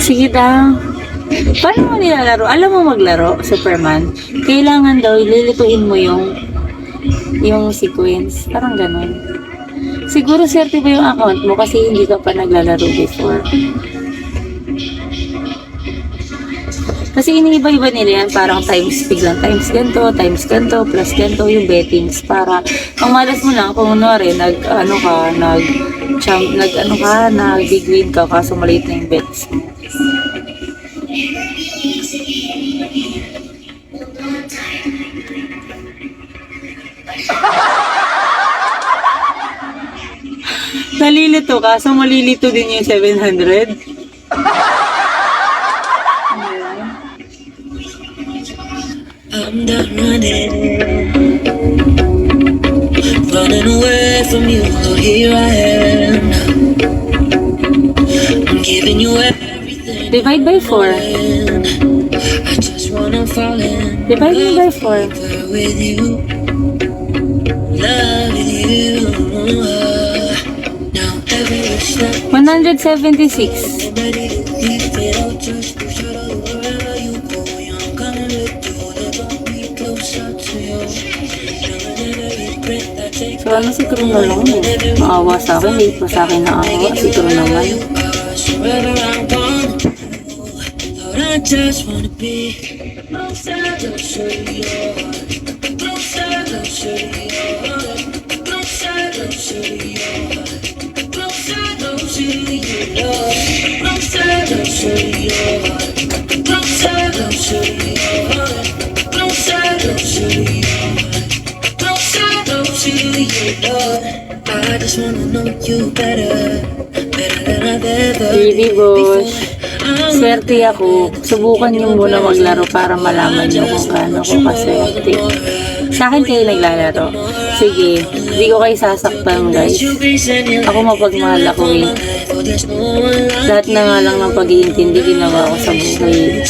Sige daw. Paano mo nilalaro? Alam mo maglaro, Superman? Kailangan daw, ililituin mo yung sequence. Parang ganun. Siguro swerte ba yung account mo kasi hindi ka pa naglalaro before. Kasi iniiba-iba nila yan, parang times biglang times ganito, plus ganito yung bettings para ang malas mo lang kung nag-big win ka kaso maliit na yung bets mo. Nalilito ka, so malilito din yung 700. I'm done running away from you, oh here I am. I'm giving you everything. Divide by 4. I just wanna fall in Divide me by 4. with you, love you. Now every step 176. ready to leave it all, just to shut up wherever you go. I'm coming with you, let me closer to you. So ano si Kuro na lang mo? Maawa sa akin, hindi pa sa akin naawa. Si Kuro naman. I just wanna be closer, closer to you, closer, closer to you, closer, closer to you, closer, closer to you, closer, closer to you, closer, closer to you, closer, closer to you. I just wanna know you better than I've ever Really, boss. Swerte ako. Subukan nyo muna maglaro para malaman nyo kung gaano ko kaswerte. Sa akin kayo naglalaro. Sige, hindi ko kayo sasaktan, guys. Ako mapagmahal ako eh. Lahat na nga lang ng pag-iintindi ginawa ko sa buhay.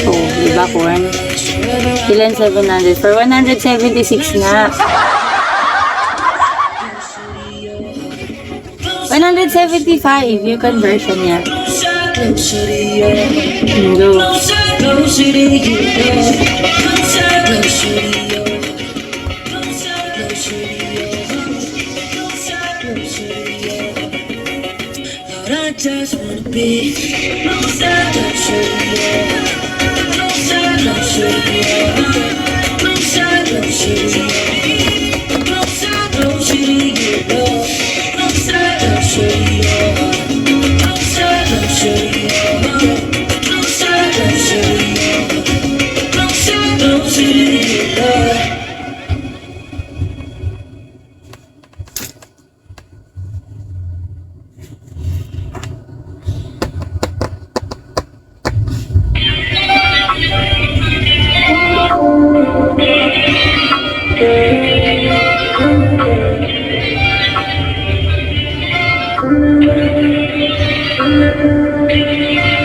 Oh, diba, Corn? Ilan 700? For 176 nga. 175 yung conversion niya. Go. I just wanna be closer, closer to you, closer, closer to you, closer, closer to you, closer, closer to you, closer, closer to you, closer, closer to you, closer, closer to you, closer, closer to you.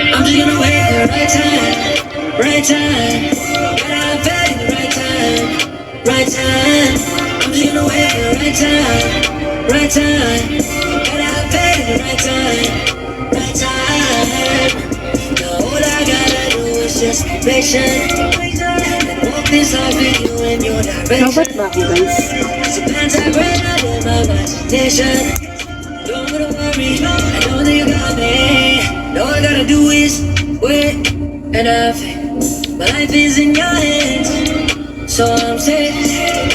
I'm just gonna wait at the right time, right time. When I feel the right time, right time. I'm just gonna wait at the right time, right time. When I feel the right time, right time. Now all I gotta do is just be patient and walk this life with you in your direction. Robot ba ako, guys? So plans I ran out in my imagination. Don't gotta worry, I know that you got me. All I gotta do is wait, and I think my life is in your hands. So I'm safe,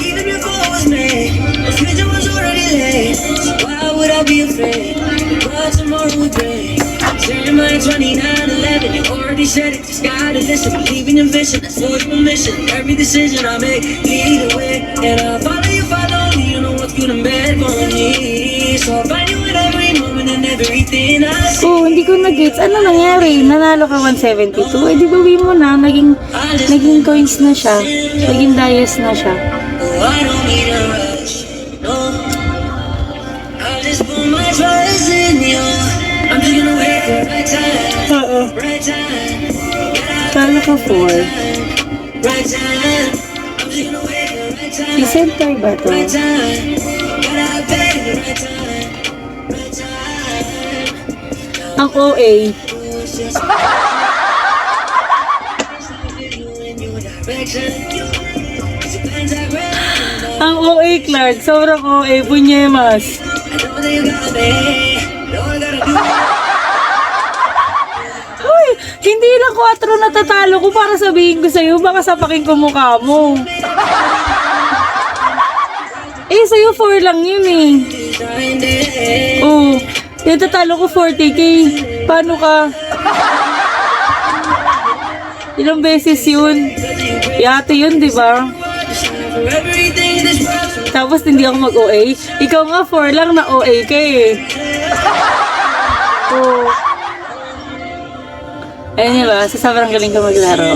even if I was made, the future was already laid. So why would I be afraid? What tomorrow would bring? Turn my 2911, you already said it, just gotta listen. Believe in your vision, that's always my mission. Every decision I make, lead the way. And I'll follow you, you know what's good and bad for me. So I'll find you in every moment and everything I see. Oh, hindi ko nag benefits. Ano nangyari? Nanalo ka 172. Eh, di bawi mo na. Naging coins na siya. Naging dias na siya. Oh, I don't need a rush. No, I just put my trust in you. I'm just gonna wait for the right time. Oo. Right time. Kala ko 4. Right time. I'm just gonna wait for the right time. Si Center ba to? Right time. Gotta pay the right time. Right time. Ang OA. It's just in your direction. It's a pentagram. Ang OA, Clark. Sobrang OA. Punyemas. I know that you got me. All I gotta do Uy, hindi lang 4 natatalo ko para sabihin ko sa'yo. Baka sapakin ko mukha mo. Eh, sa'yo 4 lang yun eh. is find it. Oo. Yung tatalo ko 40k. Paano ka? Ilang beses yun? Yate yun, di ba? For everything in this world. Tapos hindi ako mag-OA. Ikaw nga 4 lang na OA ka eh. Oo. Ayun diba, sa sobrang galing ka maglaro.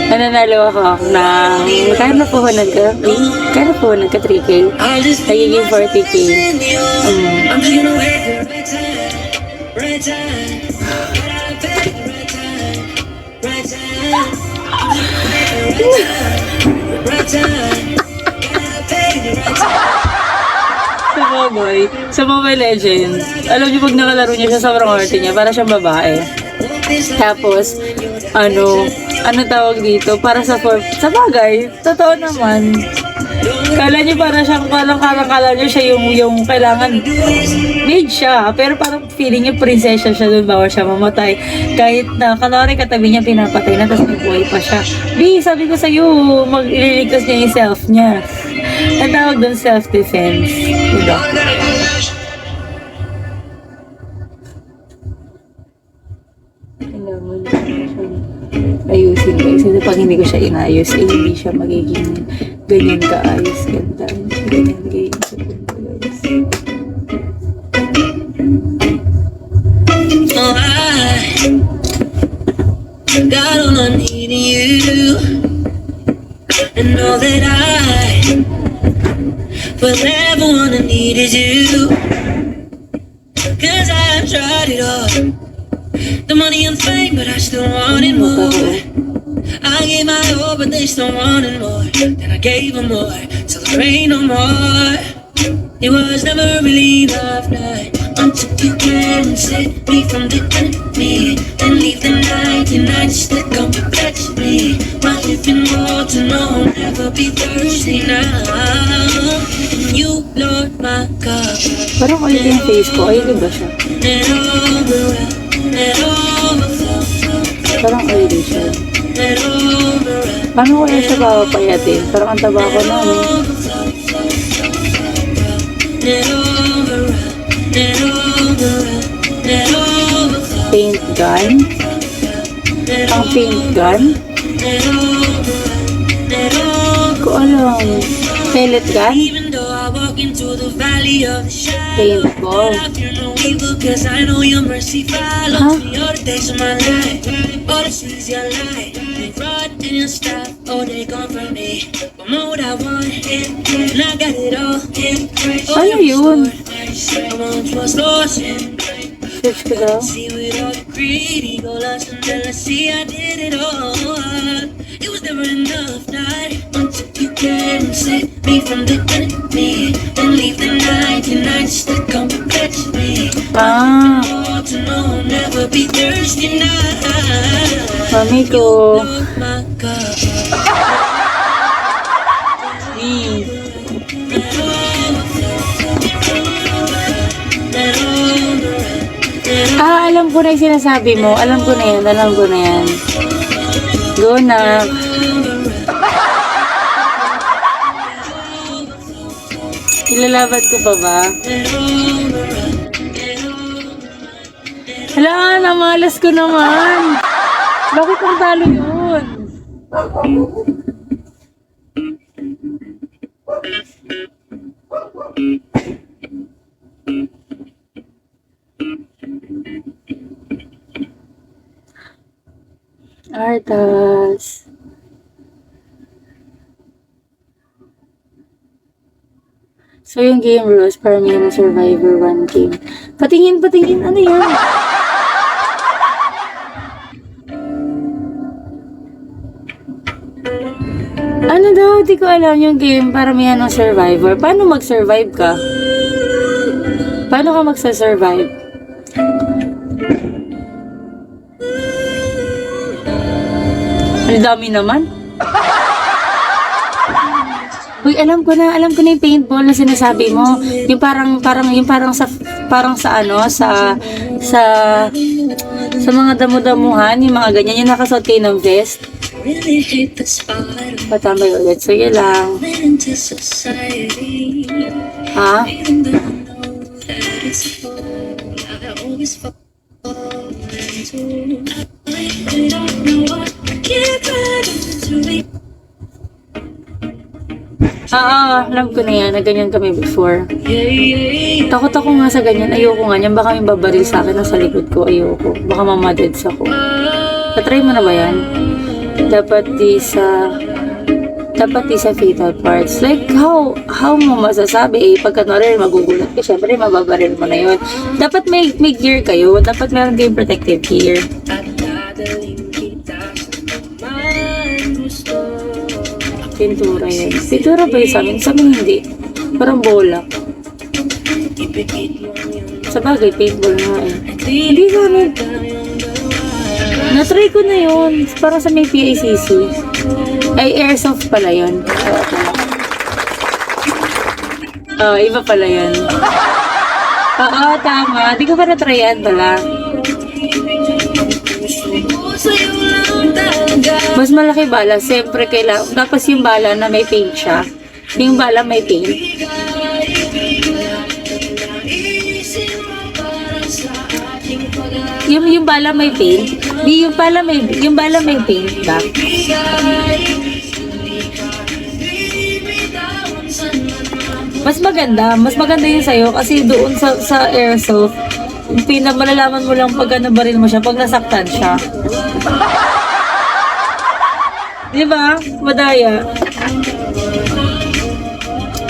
Nananalo ako ng... Kaya na puhunan ka? Kaya na puhunan ka 3k? I'll just Nagiging 40k. in you. I'm just gonna wait for the right time. Right time. Gotta pay the right time. Right time. I'm just gonna wait for the right time. Right time. Gotta pay the right time. Sa Mobile, sa Mobile Legends, alam niyo pag nakalaro niya siya, sobrang arte niya, para siyang babae. Tapos, ano tawag dito, para sa bagay, totoo naman. Kala niyo para siyang, kala niyo siya yung kailangan, need siya, pero parang feeling niya prinsesya siya doon, bawal siya mamatay. Kahit na, kalari katabi niya pinapatay na, tapos may buhay pa siya. Sabi ko sa'yo, mag-ililigtas niya yung self niya. Ang tawag doon, self-defense. Diba? Ayusin guys. Kasi pag hindi ko siya inayos, eh, hindi siya magiging ganyan kaayos. Ganda. Ganyan magiging sa ganda guys. Oh, I got on my knee to you. And all that I forever wanna need is you. Cause I've tried it all. The money and fame, but I still wanted more. I gave my all, but they still wanted more. Then I gave them more, till there ain't no more. It was never really enough night until you came and set me from the enemy. Then leave the 99 just to come fetch me. My living water, no, I'll never be thirsty now. And you, Lord, my God. Parang oily yung face ko. Oily ba siya? Let over, let overflow. Parang oily siya. Let over, Paano ko yan siya papapayatin? Parang ang taba ko na eh. let over, let over, let overflow. Paint gun? Ang paint gun? Let over, let over. Ko alam. Pellet gun? Even though I walk into the valley of the shadow, Paintball. I fear no evil, cause I know your mercy follows me all the days of my life. All the seas your light, your rod and your staff, oh they gone from me. What more would I want? And I got it all. Ano yun? I once was lost in Search ko daw. see with all the greed, ego, lust, and jealousy, I did it all. It was never enough, not until you came and set me from the enemy. And leave the 99 just to come fetch me. Ah, Oh, to know I'll never be thirsty now. mami ko. Lord, my God. Mm. Let over, Ah, alam ko na yung sinasabi mo. Alam ko na yan. Alam ko na yan. Go na. Ilalaban ko pa ba? Hala, namalas ko naman. Bakit ang talo yun? Cartas. So, yung game rules, para may Survivor 1 game. Patingin, ano yan? Ano daw? Di ko alam yung game para may Survivor. Paano mag-survive ka? Paano ka magsa-survive? Ang dami naman. Uy, alam ko na yung paintball na sinasabi mo. Yung parang sa mga damo-damuhan, yung mga ganyan, yung nakasuot kayo ng vest. Really hate the spot Patambay ulit. Sige lang. into society. Ha? Even though I know that it's wrong, I always fall into. I don't know what I can't to be. Alam ko na yan, na ganyan kami before. Yeah, yeah, Takot ako nga sa ganyan, ayoko nga yan, baka may babaril sa akin nasa likod ko, ayoko. Baka mamadeds ako. Natry mo na ba yan? Dapat di sa fatal parts. Like, how mo masasabi pagka narin magugulat ka, syempre mababaril mo na yun. Dapat may gear kayo, dapat meron kayong protective gear. Pintura yan. Pintura ba yun sa amin? Sa amin hindi. Parang bola. Sa bagay, paintball nga eh. Hindi sa amin. Natry ko na yun. Parang sa may PICC. Ay, airsoft pala yun. Iba pala yun. Oo, tama. Di ko pa na-try yan pala. Mas malaki bala, siyempre kailangan. Tapos yung bala na may paint siya. Yung bala may paint. Yung bala may paint. Yung bala may paint ba? Mas maganda yun sa'yo kasi doon sa airsoft, malalaman mo lang pag nabaril mo siya, pag nasaktan siya. Di ba? Madaya.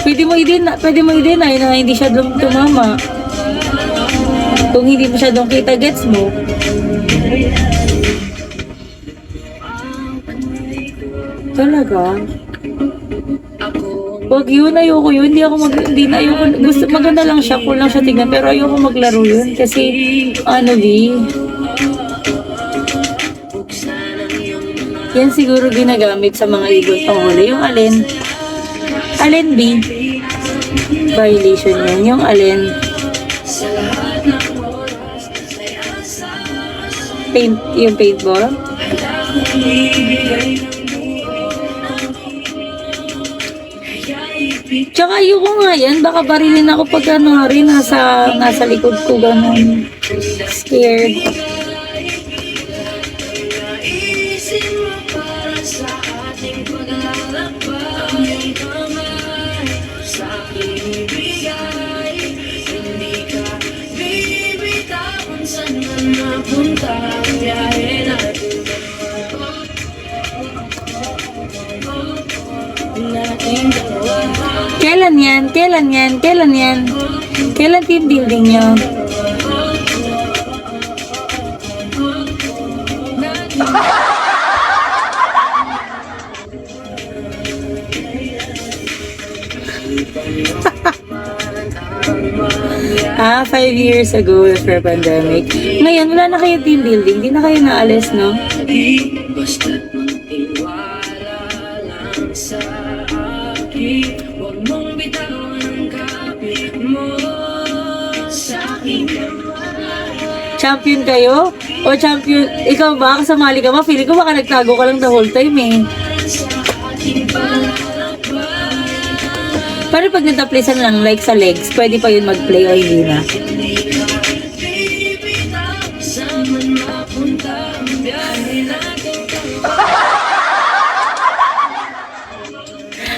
Pwede mo i-deny na hindi siya tumama. Kung hindi mo siya kita, gets mo. Talaga? Wag yun, ayoko yun. Gusto, maganda lang siya, cool lang siya tignan, pero ayoko maglaro yun. Kasi, yan siguro ginagamit sa mga ibon panghuli. Yung alin B? Violation yan. Yung alin? Yung paintball? Tsaka ayoko nga yan. Baka barilin ako pag nasa likod ko ganun. Scared. Kailan yan? Kailan team building nyo? Ah, 5 years ago after pandemic. Ngayon, wala na kayo team building. Di na kayo naalis, no? Basta't magtiwala lang sa akin. Huwag mong bitawan ang kapit mo sa aking kamay. Champion kayo? O champion, ikaw ba? Kasamali ka ba? Feeling ko baka nagtago ka lang the whole time eh. Pero pag nagtaplasan lang like sa legs, pwede pa yun mag-play o hindi na?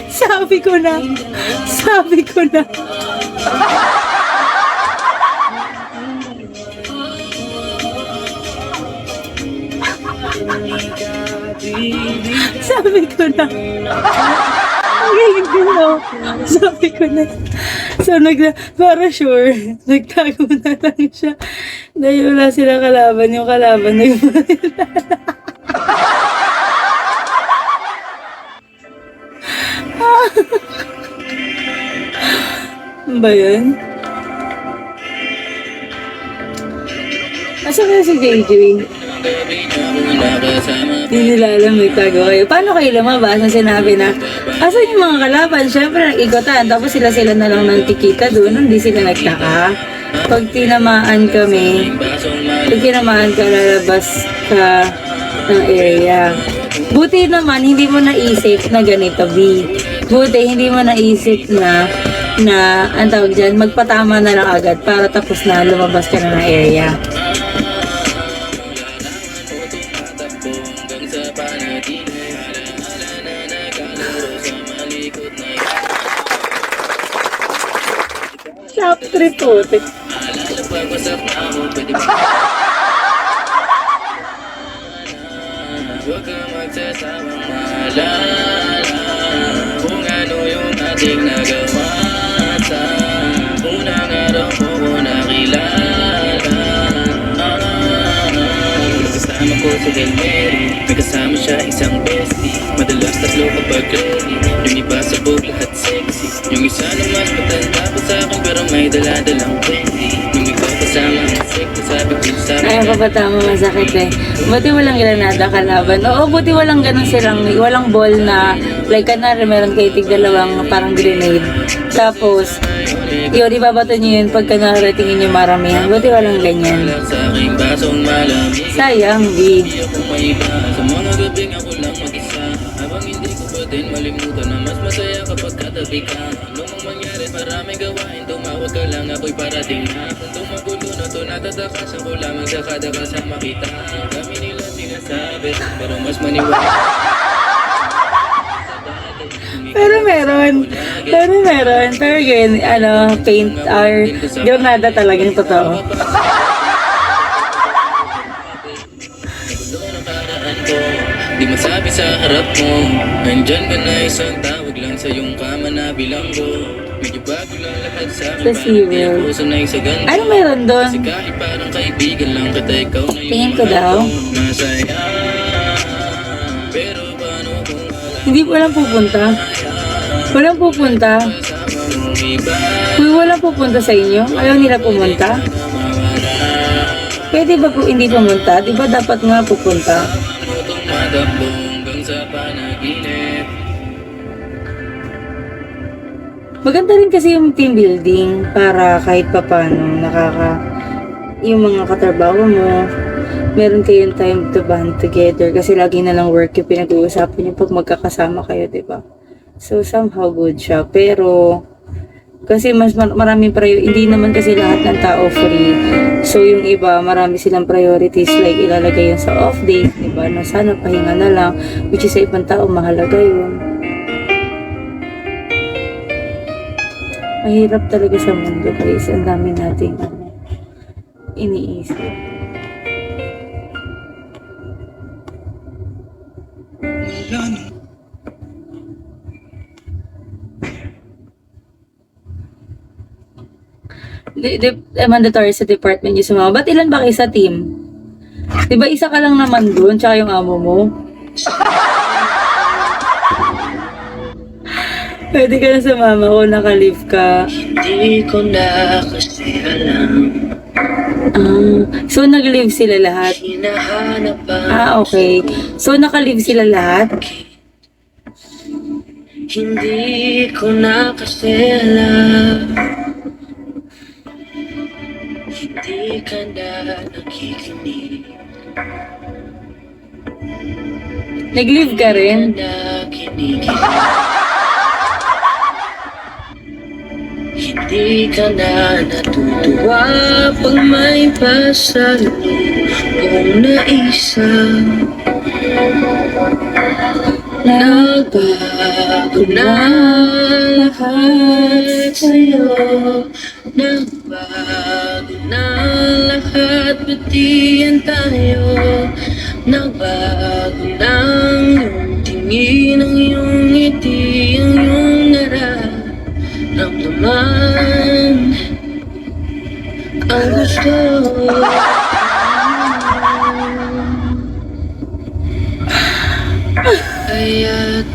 Sabi ko na. Sabi ko na. Ang galing din, no? Sabi ko na. So, para sure, nagtago na lang siya. Dahil wala sila kalaban, yung kalaban na yung Ano ba yun? Asa kaya si JJ? Hindi nila alam may tago kayo. Paano kayo lumabas na sinabi na asan yung mga kalaban? Siyempre nag-ikotan. Tapos sila na lang nagkikita doon. Hindi sila nagtaka. Pag tinamaan kami, lalabas ka ng area. Buti naman, hindi mo naisip na ganito, B. Buti, hindi mo naisip na ang tawag dyan, magpatama na lang agad para tapos na lumabas ka na ng area. Top 3 po. Huwag kang magsasawang maalala kung ano yung ating nagawa sa unang araw mo ko nakilala. Kasama ko si Del Mary, may kasama siya isang bestie. Madalas tatlo kapag ready, yung iba sabog lahat sexy. Yung isa na mas matanda pa sa akin pero may dala-dalang 20. Yung ikaw kasama ang sekta, sabi ko sa akin. Ay, ang kabatama masakit eh. Buti walang granada kalaban. Oo, buti walang ganun silang, walang ball na, like kanari meron kayo tig-dalawang parang grenade. Tapos, yun, ibabato nyo yun pagka nakaratingin nyo maramihan. Buti walang ganyan. Sa aking basong malamig, Sayang, B. hindi ako maiba. Sa mga gabing ako lang mag-isa, habang hindi ko pa din malimutan na mas masaya kapag katabi ka. Anong mang mangyari, maraming gawain, tumawag ka lang, ako'y parating na. Kung tumagulo na to, natatakasan ko lamang sa kada kasama kita. Kami nila sinasabi, pero mas maniwala. Pero meron. Pero yun, paint or granada talagang totoo. Di masabi sa harap mo, nandyan ka na isang tawag lang sa iyong kama na bilanggo. Medyo bago lang lahat sa akin, Sa parang di SeaWorld. ako sanay sa ganito. Ano meron doon? Kasi kahit parang kaibigan lang kita, ikaw na Tingin yung ko daw. masaya. Pero paano kung Hindi walang pupunta. Walang pupunta. kasama mong iba Kung walang pupunta sa inyo, ayaw nila pumunta. Pwede ba po hindi pumunta? Di ba dapat nga pupunta? Paano tumatakbo hanggang sa panaginip? Maganda rin kasi yung team building para kahit papano yung mga katrabaho mo, meron kayong time to band together kasi lagi na lang work yung pinag-uusapan yung pag magkakasama kayo, di ba? So somehow good siya, pero kasi mas maraming hindi naman kasi lahat ng tao free. So yung iba, marami silang priorities like ilalagay yun sa off days, di ba? Na sana pahinga na lang, which is sa ibang tao mahalaga yun. Mahirap talaga sa mundo guys, ang dami nating iniisip. Mandatory sa department yung sumama. Ba't ilan ba kayo sa team? Diba isa ka lang naman doon, tsaka yung amo mo? Pwede ka na sumama kung naka-leave ka. Hindi ko na kasi alam. So nag-leave sila lahat? Hinahanap pa. Okay. So naka-leave sila lahat? Hindi ko na kasi alam. Hindi ka na nakikinig. Nag-leave ka rin? Nakikinig. Hindi ka na natutuwa pag may pasalubong na isa. Nagbago na lahat sa'yo. Nagbago na lahat, pati yan tayo. Nagbago ng iyong tingin. ramdaman ang gusto. Kaya't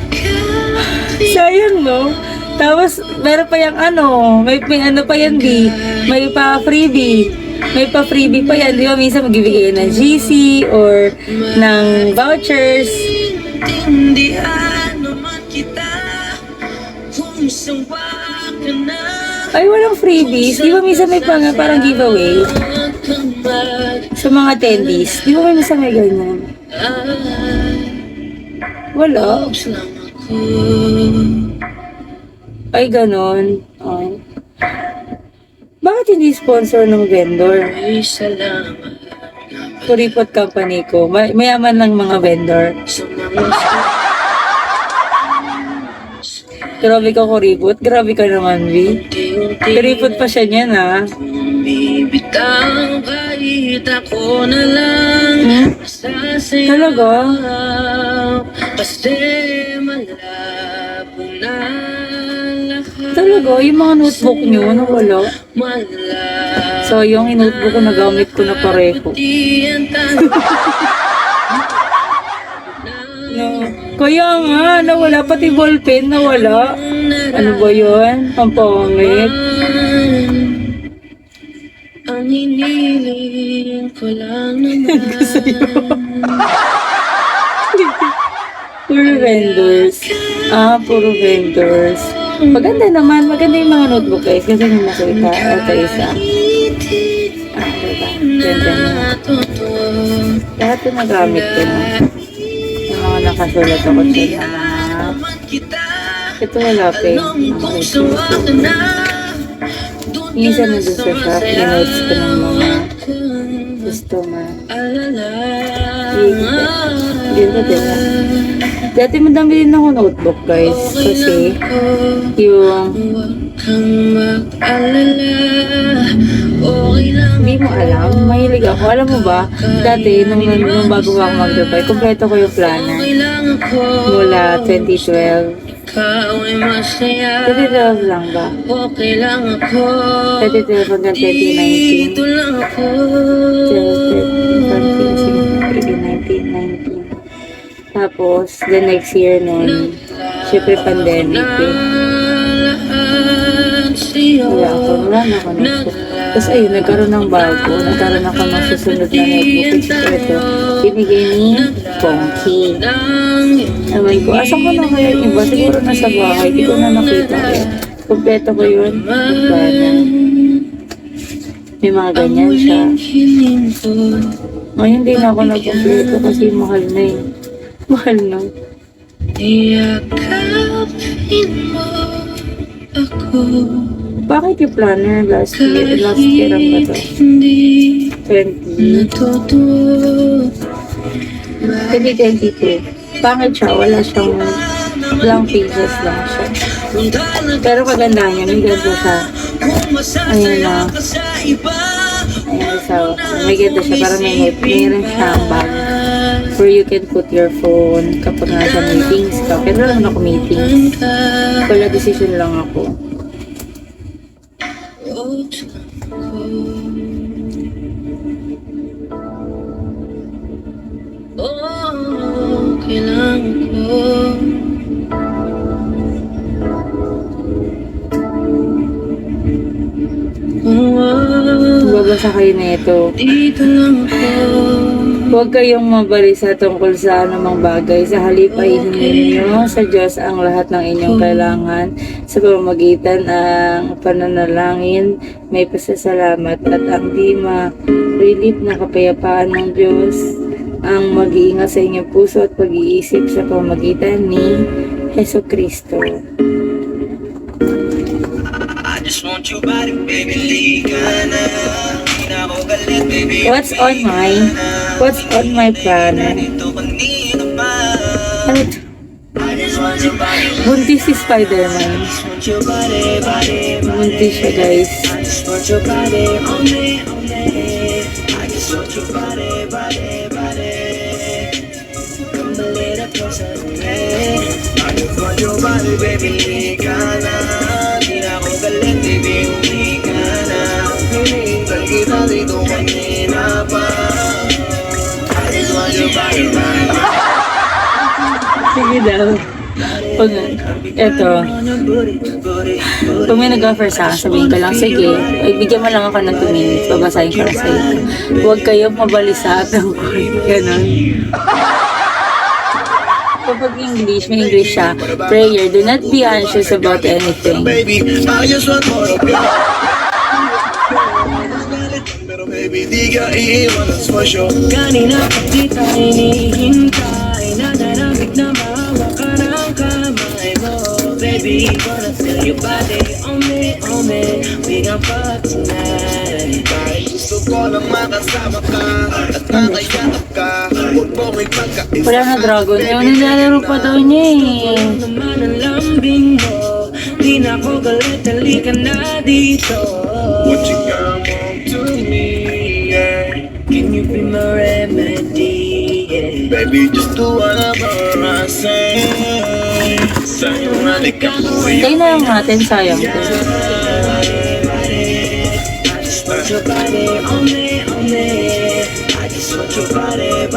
Sayang, no? Tapos, meron pa yung ano, may ano pa yan, di? May pa freebie. May pa freebie pa yan, di ba? Minsan magbibigay ng GC or ng vouchers. tindihan naman kita kung sawa ka na. Ay, walang freebies. Di ba minsan may parang giveaway sa mga attendees? Di ba may minsan may ganyan? Wala. Ay, ganon. Oh. Bakit hindi sponsor ng vendor? Ay, salamat Kuripot company ko. Mayaman lang mga vendor. sa mga Grabe ka kuripot. Grabe ka naman, Vi. unti-unti Kuripot pa siya niyan, ha? bibitaw kahit ako na lang sasayaw. Talaga? Kasi malabo na lahat. Talaga? Yung mga notebook niyo, nawala. Malabo So, yung notebook ko, nagamit ko na pareho. di ang tanong. No. Kaya nga, nawala. Pati ballpen, nawala. Ano ba yun? Ang pangit. Ang hiniling ko lang naman. Puro vendors. Puro vendors. Maganda naman. Maganda yung mga notebook guys. Kasi yung nakita. Ito isa. Diba? Ganda na. Lahat yung nagamit ko na. Yung mga nakasulat ako sa mga. Ito wala pa eh. Minsan nandun sa shop, in-notes ko ng mga customer. Hindi ko din. Dati madami din ako notebook guys. Kasi yung hindi mo alam, mahilig ako. Alam mo ba, dati nung bago ako mag-reply, kompleto ko yung planner. Mula 2012. Ikaw ay masaya. 2012 lang ba? Okay lang ako. 2012 hanggang 2019. Dito lang ako. 2019. Tapos, the next year nun, syempre pandemic eh. Wala na ako nito. Tapos ayun, nagkaroon ng bago. Nagkaroon ako ng susunod na notebook. Ito, binigay ni Pongki. Amay ko, asan ko na kaya yung iba? Siguro nasa bahay. Di ko na nakita kaya. Kompleto ko yun. Nagpana. May mga ganyan siya. Ngayon di na ako nagkompleto kasi mahal na eh. Mahal na. Iyakapin mo ako. Bakit yung planner last year? Last year ang ba ito? Hindi 20. natutuwa. 2022. Pangit siya. Wala siyang blank pages lang siya. Pero kaganda niya. May ganda siya. Ayun na. Ayun isa. May ganda siya. Parang may note. Mayroon siyang bag where you can put your phone kapag nasa meetings ka. Pero lang ako meeting. Wala decision lang ako. Okay lang ko. Babasa kayo na ito. Dito lang ako. Huwag kayong mabalisa tungkol sa anumang bagay. Sa halip ay hingin niyo sa Diyos ang lahat ng inyong kailangan sa pamamagitan ng pananalangin, may pasasalamat at ang di ma-relief na kapayapaan ng Diyos ang mag-iingat sa inyong puso at pag-iisip sa pamamagitan ni Heso Kristo. I just want your body, baby, liga na. Di na ako galit, baby. What's on my planner? Ito kanina pa. Ano ito? I just want your body. Buntis si Spider-Man. Want your body, body, body. Buntis siya guys. I just want your body on me, on me. I just want your body, body, body. Come a little closer to me. I just want your body, baby, liga na. Di na ako Hindi daw. Pag, eto, pag may nag-offer sa akin, sabihin ko lang, sige, ay, bigyan mo lang ako ng 2 minutes, babasahin ko lang sa'yo. Huwag kayong mabalisa at ang ganon. Kapag English, may English siya. Prayer, do not be anxious about anything. Baby, I just want more of you. Pero baby, di ka iiwan, that's for sure. Kanina pa kita hinihintay, nanaramig na mahawa ka ng kamay mo. Baby, wanna feel your body on me, we gon' fuck tonight. Kahit gusto ko lang makasama ka at nakayakap ka, huwag mo ko'y pagkaisa. Wala na dragon. Yung nilalaro pa daw niya eh. Naman ang lambing mo, di na ako galit, halika na dito. What you got to me, yeah. Can you be my remedy? Yeah. Baby, just do whatever I say. Sa'yo halika mo Tayo na lang natin, sayang to. I just want your body on me. I just want your body.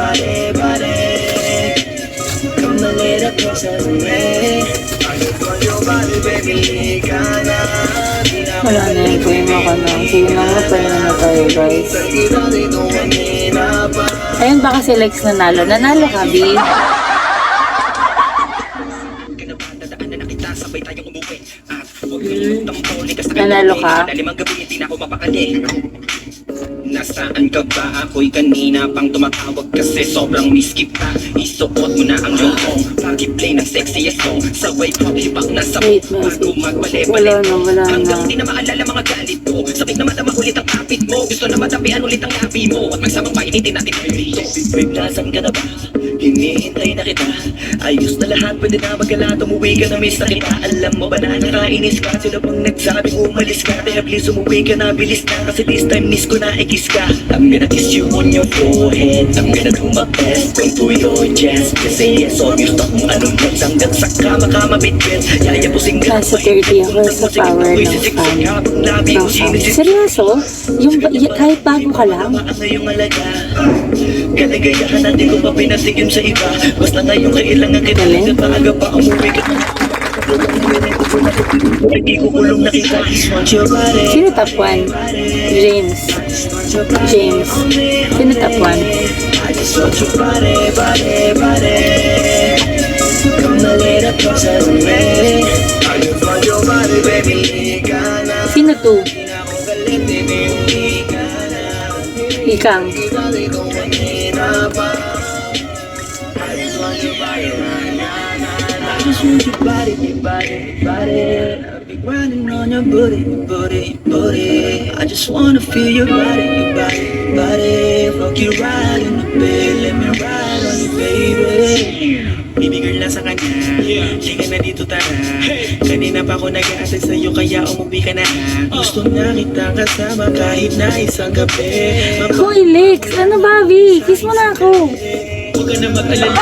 Come a little closer to me. I just want your body, baby, ka na. Wala na yun, kuya mo ka na. Sige na nga, pahinga na tayo guys. Kita dito kanina pa. Ayun, baka si Lex nanalo. Nanalo ka, B? Nanalo ka? Nasaan ka ba? Ako'y kanina pang tumatawag kasi sobrang miskip pa. Isuot mo na ang iyong kong pag-play ng sexiest song. Sabay pop-hibak na sa Wait, bago message. magbale-bale. Wala Hanggang na. di na maalala mga galit mo. Sabik na madama ulit ang kapit mo. Gusto na matapian ulit ang labi mo. At magsamang painitin natin ang video. Babe, nasan ka na ba? Hinihintay na kita. Ayos na lahat, pwede na magkala. Umuwi ka na, miss na kita. Alam mo ba na nakainis ka? Sino bang nagsabing umalis ka? Kaya please umuwi ka na, bilis na. Kasi this time miss ko na ikis ka. I'm gonna kiss you on your forehead. I'm gonna do my best into your chest. Kasi yes, obvious na kung anong next. Hanggang sa kama ka mabitbit. Yayabusing ka. Nasa 30 ako sa power ng fan. Seryoso? Kahit bago ka lang? Ano yung alaga? Kaligayahan natin kung pa pinasigim sa iba. Basta na yung kailangan kita. Galing. Maaga pa umuwi ka na. Hindi ko kulong na kita. Want your body. Sino top 1? James. Sino top 1? I just want your body. Come a little closer to me. I just want your body, baby, ka na. Sino 2? Ako galit, hindi ka na. Ikang. Kita dito kanina pa. I just want your body, I just want your body. I'll be grinding on your booty. I just wanna feel your body. Fuck you right in the bed, let me ride on you, baby. Baby girl, nasa kanya. Sige na dito tara. Kanina pa ako nag-aasay sa'yo, kaya umuwi ka na. Gusto na kita kasama kahit na isang gabi. Hoy, Lex! Ano ba, B? Kiss mo na ako. Huwag ka na mag-alala.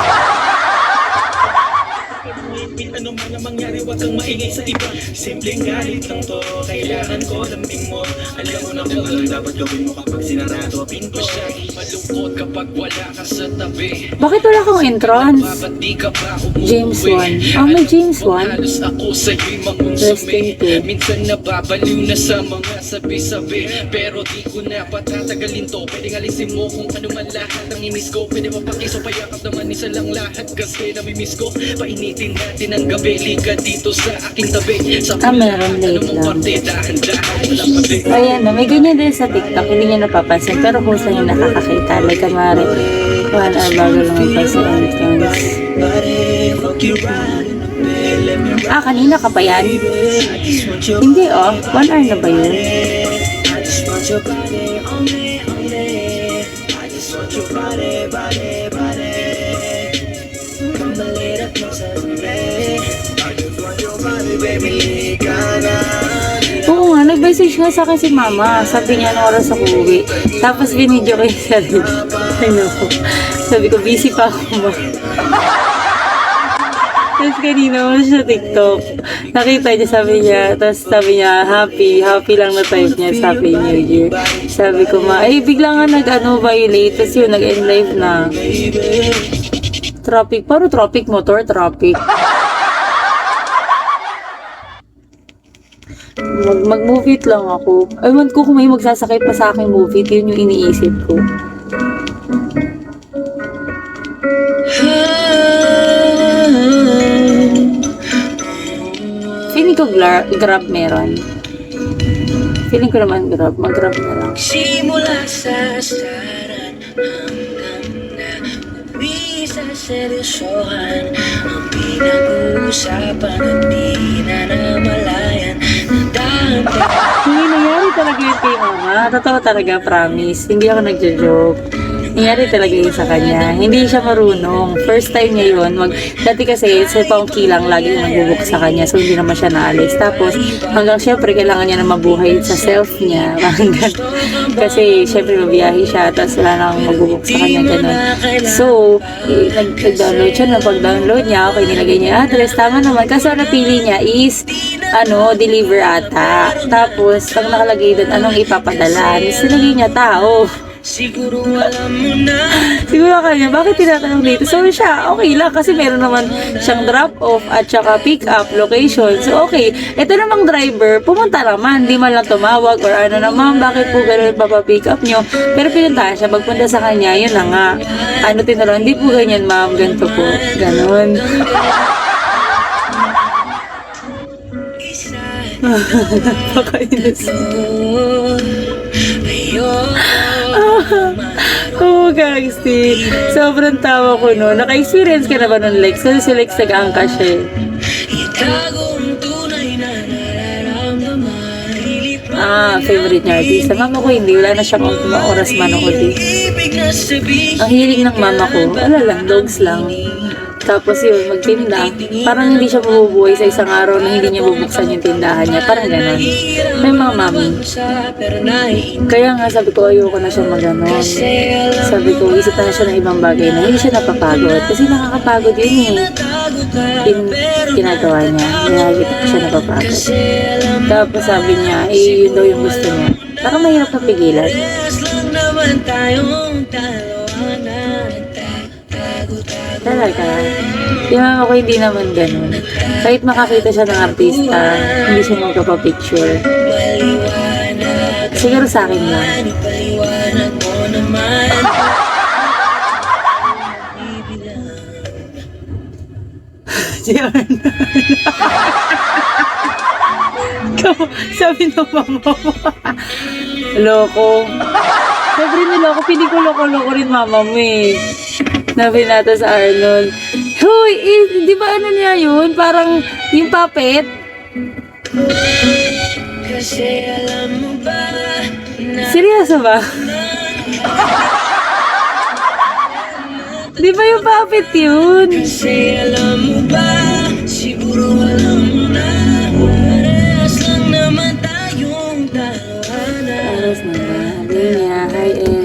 Ano man ang mangyari, huwag kang maingay sa iba. Simpleng galit lang to, kailangan ko lambing mo. Alam mo na kung ano dapat gawin mo kapag sinarado pinto siya. Malungkot kapag wala ka sa tabi. Bakit wala kang entrance? Ba't di ka pa umuwi? James 1. Oh, may James 1. Halos ako sa'yo'y Resting mangunsume. to. Minsan nababaliw na sa mga sabi-sabi. Pero di ko na patatagalin to. Pwedeng alisin mo kung ano man lahat ang imiss ko. Pwede mapakiso payakap naman isa lang lahat. Kasi namimiss ko. Painitin natin ang gabi. Lika dito sa aking tabi. Sa Meron late lang. parte, dahan-dahan walang pabi. Ayan na, may ganyan din sa TikTok. Hindi niya napapansin. Pero kung saan niya nakakakita. Like, kamari, 1 hour bago lang pa sa entrance. Fuck you right in the bed, let me ride. Ah, kanina ka pa yan? I just want your Hindi oh. 1 hour na ba yun? I just want your body on me. I just want your body. Come a little closer to me. I just want your body, baby, ka na. Oo nga, nag-message nga sa akin si mama. Sabi niya, anong oras ako uwi. Tapos binidyo ko yung sarili. Ano ko. Sabi ko, busy pa ako ma. Tapos kanina mo siya TikTok. Nakita niya, sabi niya, happy lang na type niya, happy New Year. Sabi ko, bigla nga nag-violate. Tapos yun, nag-end live na. Traffic. Paano traffic motor? Traffic. Mag-move it lang ako. Ewan ko kung may magsasakay pa sa akin move it. Yun yung iniisip ko. Feeling ko grab meron. Feeling ko naman grab. Mag-grab na lang. Simula sa astaran hanggang na uwi sa seryosohan, ang pinag-uusapan at di na namalayan na dati. Hindi nangyari talaga yun kay mama. Totoo talaga, promise. Hindi ako nagjo-joke. Nangyari talaga yun sa kanya. Hindi siya marunong. First time niya yun. Dati kasi, sa pangki lang, lagi yung nagbubuk sa kanya. So, hindi naman siya naalis. Tapos, hanggang syempre, kailangan niya na mabuhay sa self niya. Kasi, syempre, mabiyahe siya. Tapos, wala na akong magbubuk sa kanya. Ganun. So, nag-download siya. Pag-download niya, okay, nilagay niya yung address. Tama naman. Kaso, napili niya is, deliver ata. Tapos, pag nakalagay doon, anong ipapadala? Nilagay niya tao. Siguro alam mo na. Siguro kanya, bakit tinatanong dito? So siya, okay lang kasi meron naman siyang drop-off at saka pick-up location. So okay, ito namang driver, pumunta naman, di man lang tumawag or ano naman, bakit po gano'n papapick up nyo? Pero pinuntahan siya, pagpunta sa kanya, yun na nga. Tinanong, hindi po ganyan ma'am, ganito po. Ganon. Napakainis. Oh, gangsti. Sobrang tawa ko no. Naka-experience ka na ba nun, Lex? Kasi si Lex nag-angka siya eh. Favorite niya artista. Mama ko hindi. Wala na siyang oras manood eh. Ang hilig ng mama ko, wala lang, dogs lang. Tapos yun, magtinda. Parang hindi siya mabubuhay sa isang araw na hindi niya bubuksan yung tindahan niya. Parang gano'n. May mga mami. Kaya nga sabi ko, ayoko na siya mag-ganon. Sabi ko, isip na siya ng ibang bagay na hindi siya napapagod. Kasi nakakapagod yun eh. Ginagawa niya. Nihagit ko siya napapagod. Tapos sabi niya, yun daw yung gusto niya. Parang mahirap na pigilan. Talaga. Yung mama ko hindi naman ganun. Kahit makakita siya ng artista, hindi siya magpapapicture. Siguro sa akin lang. Si Arnold. Sabi ng mama mo. Loko. Siyempre niloko. Pili ko loko-loko rin mama mo eh. Nabi nato sa Arnold. Hoy, di ba ano niya yun? Parang yung puppet. Kasi alam mo ba na Seryoso ba? Di ba yung puppet yun? kasi alam mo ba, siguro alam mo na, parehas lang naman tayong dalawa na. Aras na ba? Niya, hi Ex.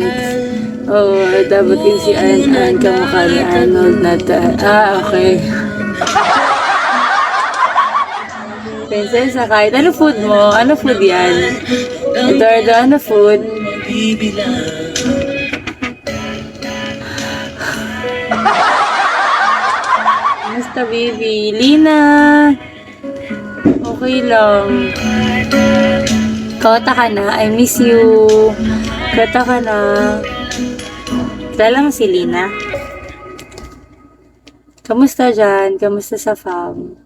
Oh, dapat yun si Arn kamukha ni Arnold na okay. Prinsesa, kahit ano food mo? Ano food yan? Eduardo, ano food? Basta baby. Lina. Okay lang. Kota ka na. I miss you. Kota ka na. Dala mo si Lina. Kamusta dyan? Kamusta sa farm?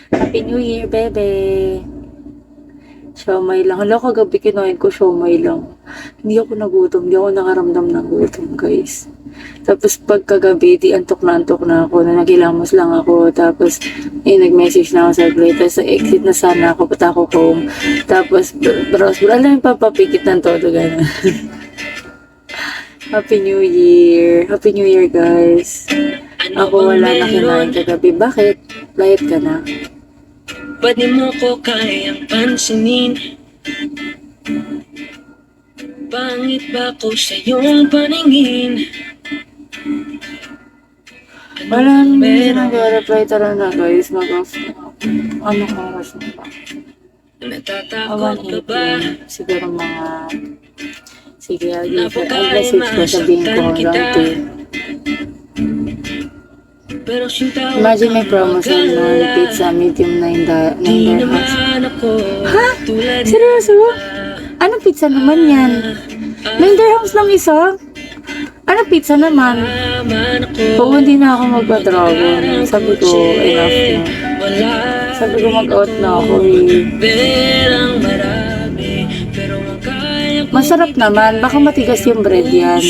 Happy New Year, bebe. Siomay lang. Hala, kagabi kinain ko siomay lang. Hindi ako nagutom. Hindi ako nakaramdam ng gutom, guys. Tapos pagkagabi, di antok na ako. Nagilamos lang ako. Tapos, nag-message na ako sa play. Tapos, exit na sana ako. Pata ako home. Tapos, browse. Alam yung papapikit ng todo, gano'n. Happy New Year. Happy New Year, guys. Ako wala na kinain kagabi. Bakit? Layat ka na. Ba't di mo ko kayang pansinin? Pangit ba ko sa iyong paningin? Wala naman siya nag-reply. Tara na, guys. Mag-off na ako. Anong oras na ba? Natatakot ka ba? Siguro mga... Sige, I'll message ko. Sabihin ko around 2. Pero sinta Imagine may promotion nun, pizza medium 9 dirhams. Ha? Seryoso? Anong pizza naman yan? 9 dirhams lang isa? Anong pizza naman? Oo, hindi na ako magpa-dragon. Sabi ko, enough na. Sabi ko, mag-out na ako eh. Masarap naman. Baka matigas yung bread yan.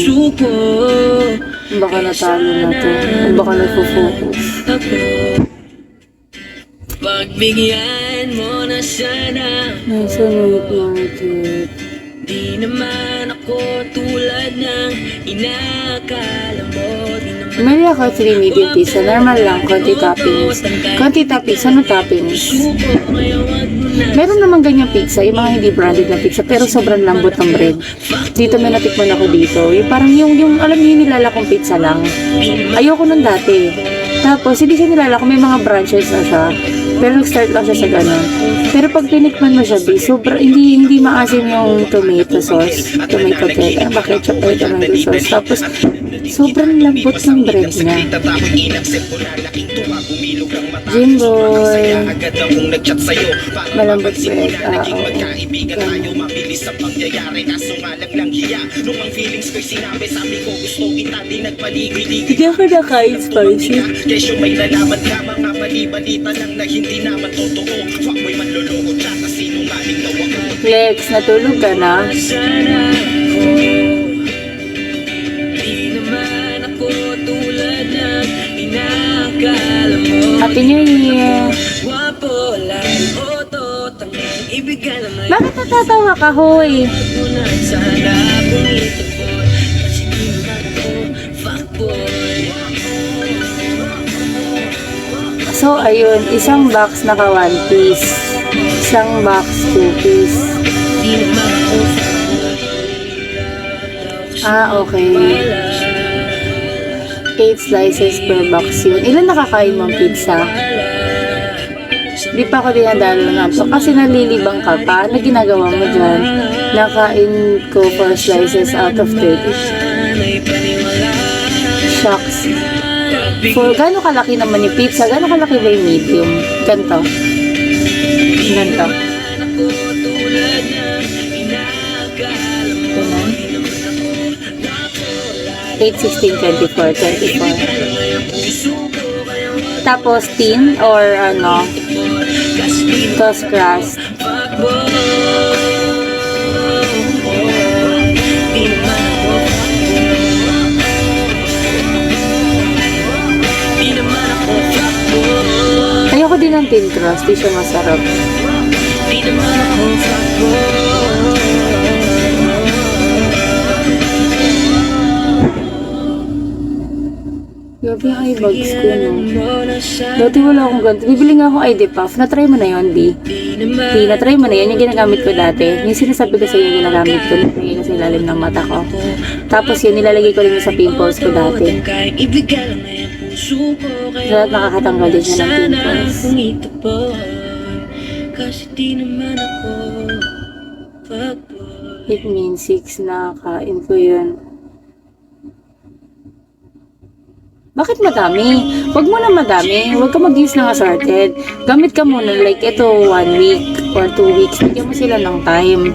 Baka natalo na to. Baka nagpo-focus. Pagbigyan mo na sana. Nasa night market. Di naman ako tulad ng inakala mo. Di naman Mali ako 3 medium pizza. Normal lang. Konti toppings. Konti toppings. Ano toppings? suko ngayon wag mo na. Meron naman ganyang pizza. Yung mga hindi branded na pizza. Pero sobrang lambot ng bread. Dito may natikman ako dito. Yung parang yung alam niyo yung nilalakong pizza lang. Ayoko nun dati. Tapos hindi siya nilalako. May mga branches na siya. Pero nag-start lang siya sa ganun. Pero pag tinikman mo siya, hindi maasim yung tomato sauce. Tomato ketchup. Ano ba ketchup or tomato sauce? Tapos, sobrang lambot ng bread niya. Jimboy. Malambot bread. Oo. Hindi ako nakain spicy. Kesyo may nalaman ka mga bali-balita lang na hindi naman totoo. Fuck boy manloloko tsaka sinungaling daw ako. Lex, natulog ka na? Sana ako. Di naman ako tulad ng inakala mo. Happy New Year! Wapo lang oto tangang ibigay lang ngayon. Bakit natatawa ka, hoy? Muna sana pumito po. Kasi di naman ako fuckboy. So, ayun, isang box naka 1 piece. Isang box 2 piece. Di naman ako Okay. 8 slices per box yun. Ilan nakakain mong pizza? Di pa ako dinadalo na. So, kasi nalilibang ka pa. Ano ginagawa mo dyan? Nakain ko 4 slices out of 30. Shucks. For gano'ng kalaki naman yung pizza? Gano'ng kalaki ba yung medium? Ganto. Ganto. Ito na. 8, 16, 24, 24. Tapos, tin or ano, toast crust. Ayoko din ng thin crust, di siya masarap. Grabe ang eyebags ko, no? Dati wala akong ganito. Bibili nga akong ID Puff. Na-try mo na yun, B? B, na-try mo na yan. Yung ginagamit ko dati. Yung sinasabi ko sa yung ginagamit ko. Nilagay ko sa ilalim ng mata ko. Tapos yun, nilalagay ko rin yung sa pimples ko dati. So, nakakatanggal din siya ng pimples. Kasi di naman ako fuckboy. It means 6 na kain ko yun. Bakit madami? Huwag mo na madami. Huwag ka mag-use ng assorted. Gamit ka muna like ito 1 week or 2 weeks. Bigyan mo sila ng time.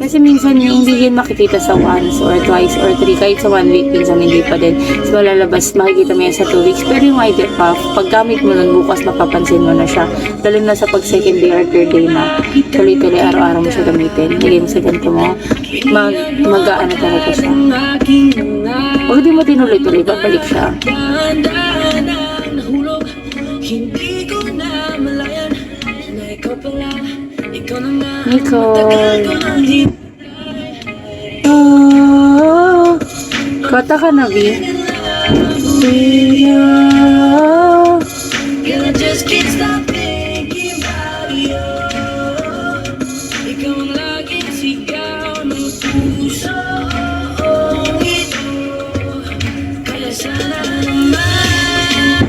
Kasi minsan hindi yun makikita sa once or twice or 3. Kahit sa 1 week, minsan hindi pa din. So lalabas, makikita mo yan sa 2 weeks. Pero yung ID Puff, pag gamit mo nun bukas, mapapansin mo na siya. Lalo na sa pag second day or third day na tuloy-tuloy araw-araw mo siya gamitin. Lagay mo sa ganito mo. Mag-aano talaga siya. Huwag di mo tinuloy-tuloy, babalik siya. Dahan-dahan ang nahulog. Hindi ko na malayan na ikaw pala. Ikaw na nga. Nicole. Matagal ko nang hindi. Oh, kota ka na, B? Girl, I just can't stop thinking about you. Ikaw ang laging sigaw ng puso ito. Kaya sana naman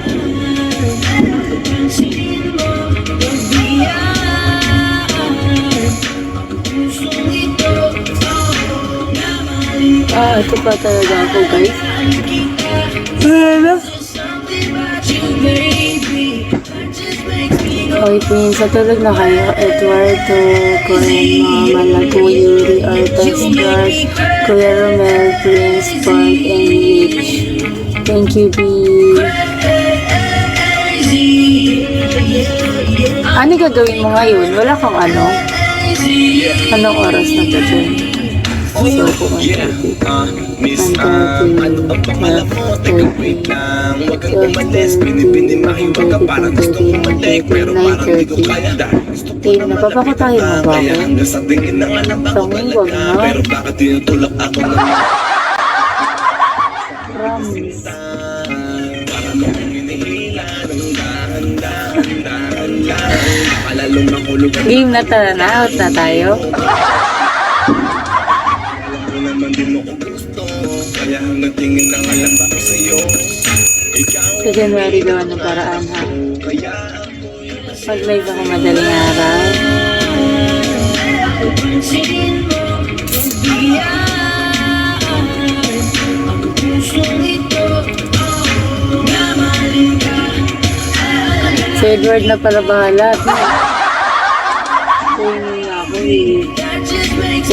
pansinin mo, pagbigyan ang pusong ito. Ito pa talaga ako, guys. Ano? Something about Okay, Prince, natulog na kayo. Eduardo, Cohen, Malago, Yuri, Artex, Guard, Kuya Romel, Prince, Park, and Rich. Thank you, B. Ano gagawin mo ngayon? Wala kang ano? Anong oras na to dyan? So, kung Miss, ano ang pangalan mo? Teka, wait lang. Huwag kang umalis. Binibinimahin ka parang gustong umalik. Pero parang di ko kaya dahil gusto ko Team, napapakutahin mo ba kaya ako? hanggang sa tingin ng alam ako Tama, wag talaga. na. Pero bakit tinutulak ako ng Promise. para kung hinihila ng dahan-dahan palalong makulog ang Game na tara na. Out na tayo. ko naman din mo kung gusto. Kaya hanggang tingin ng alam ako sa'yo. Ikaw Sa January gawa ng paraan ha. kaya Mag-live ako madaling araw. Si Edward na pala bahala. Training na ako eh.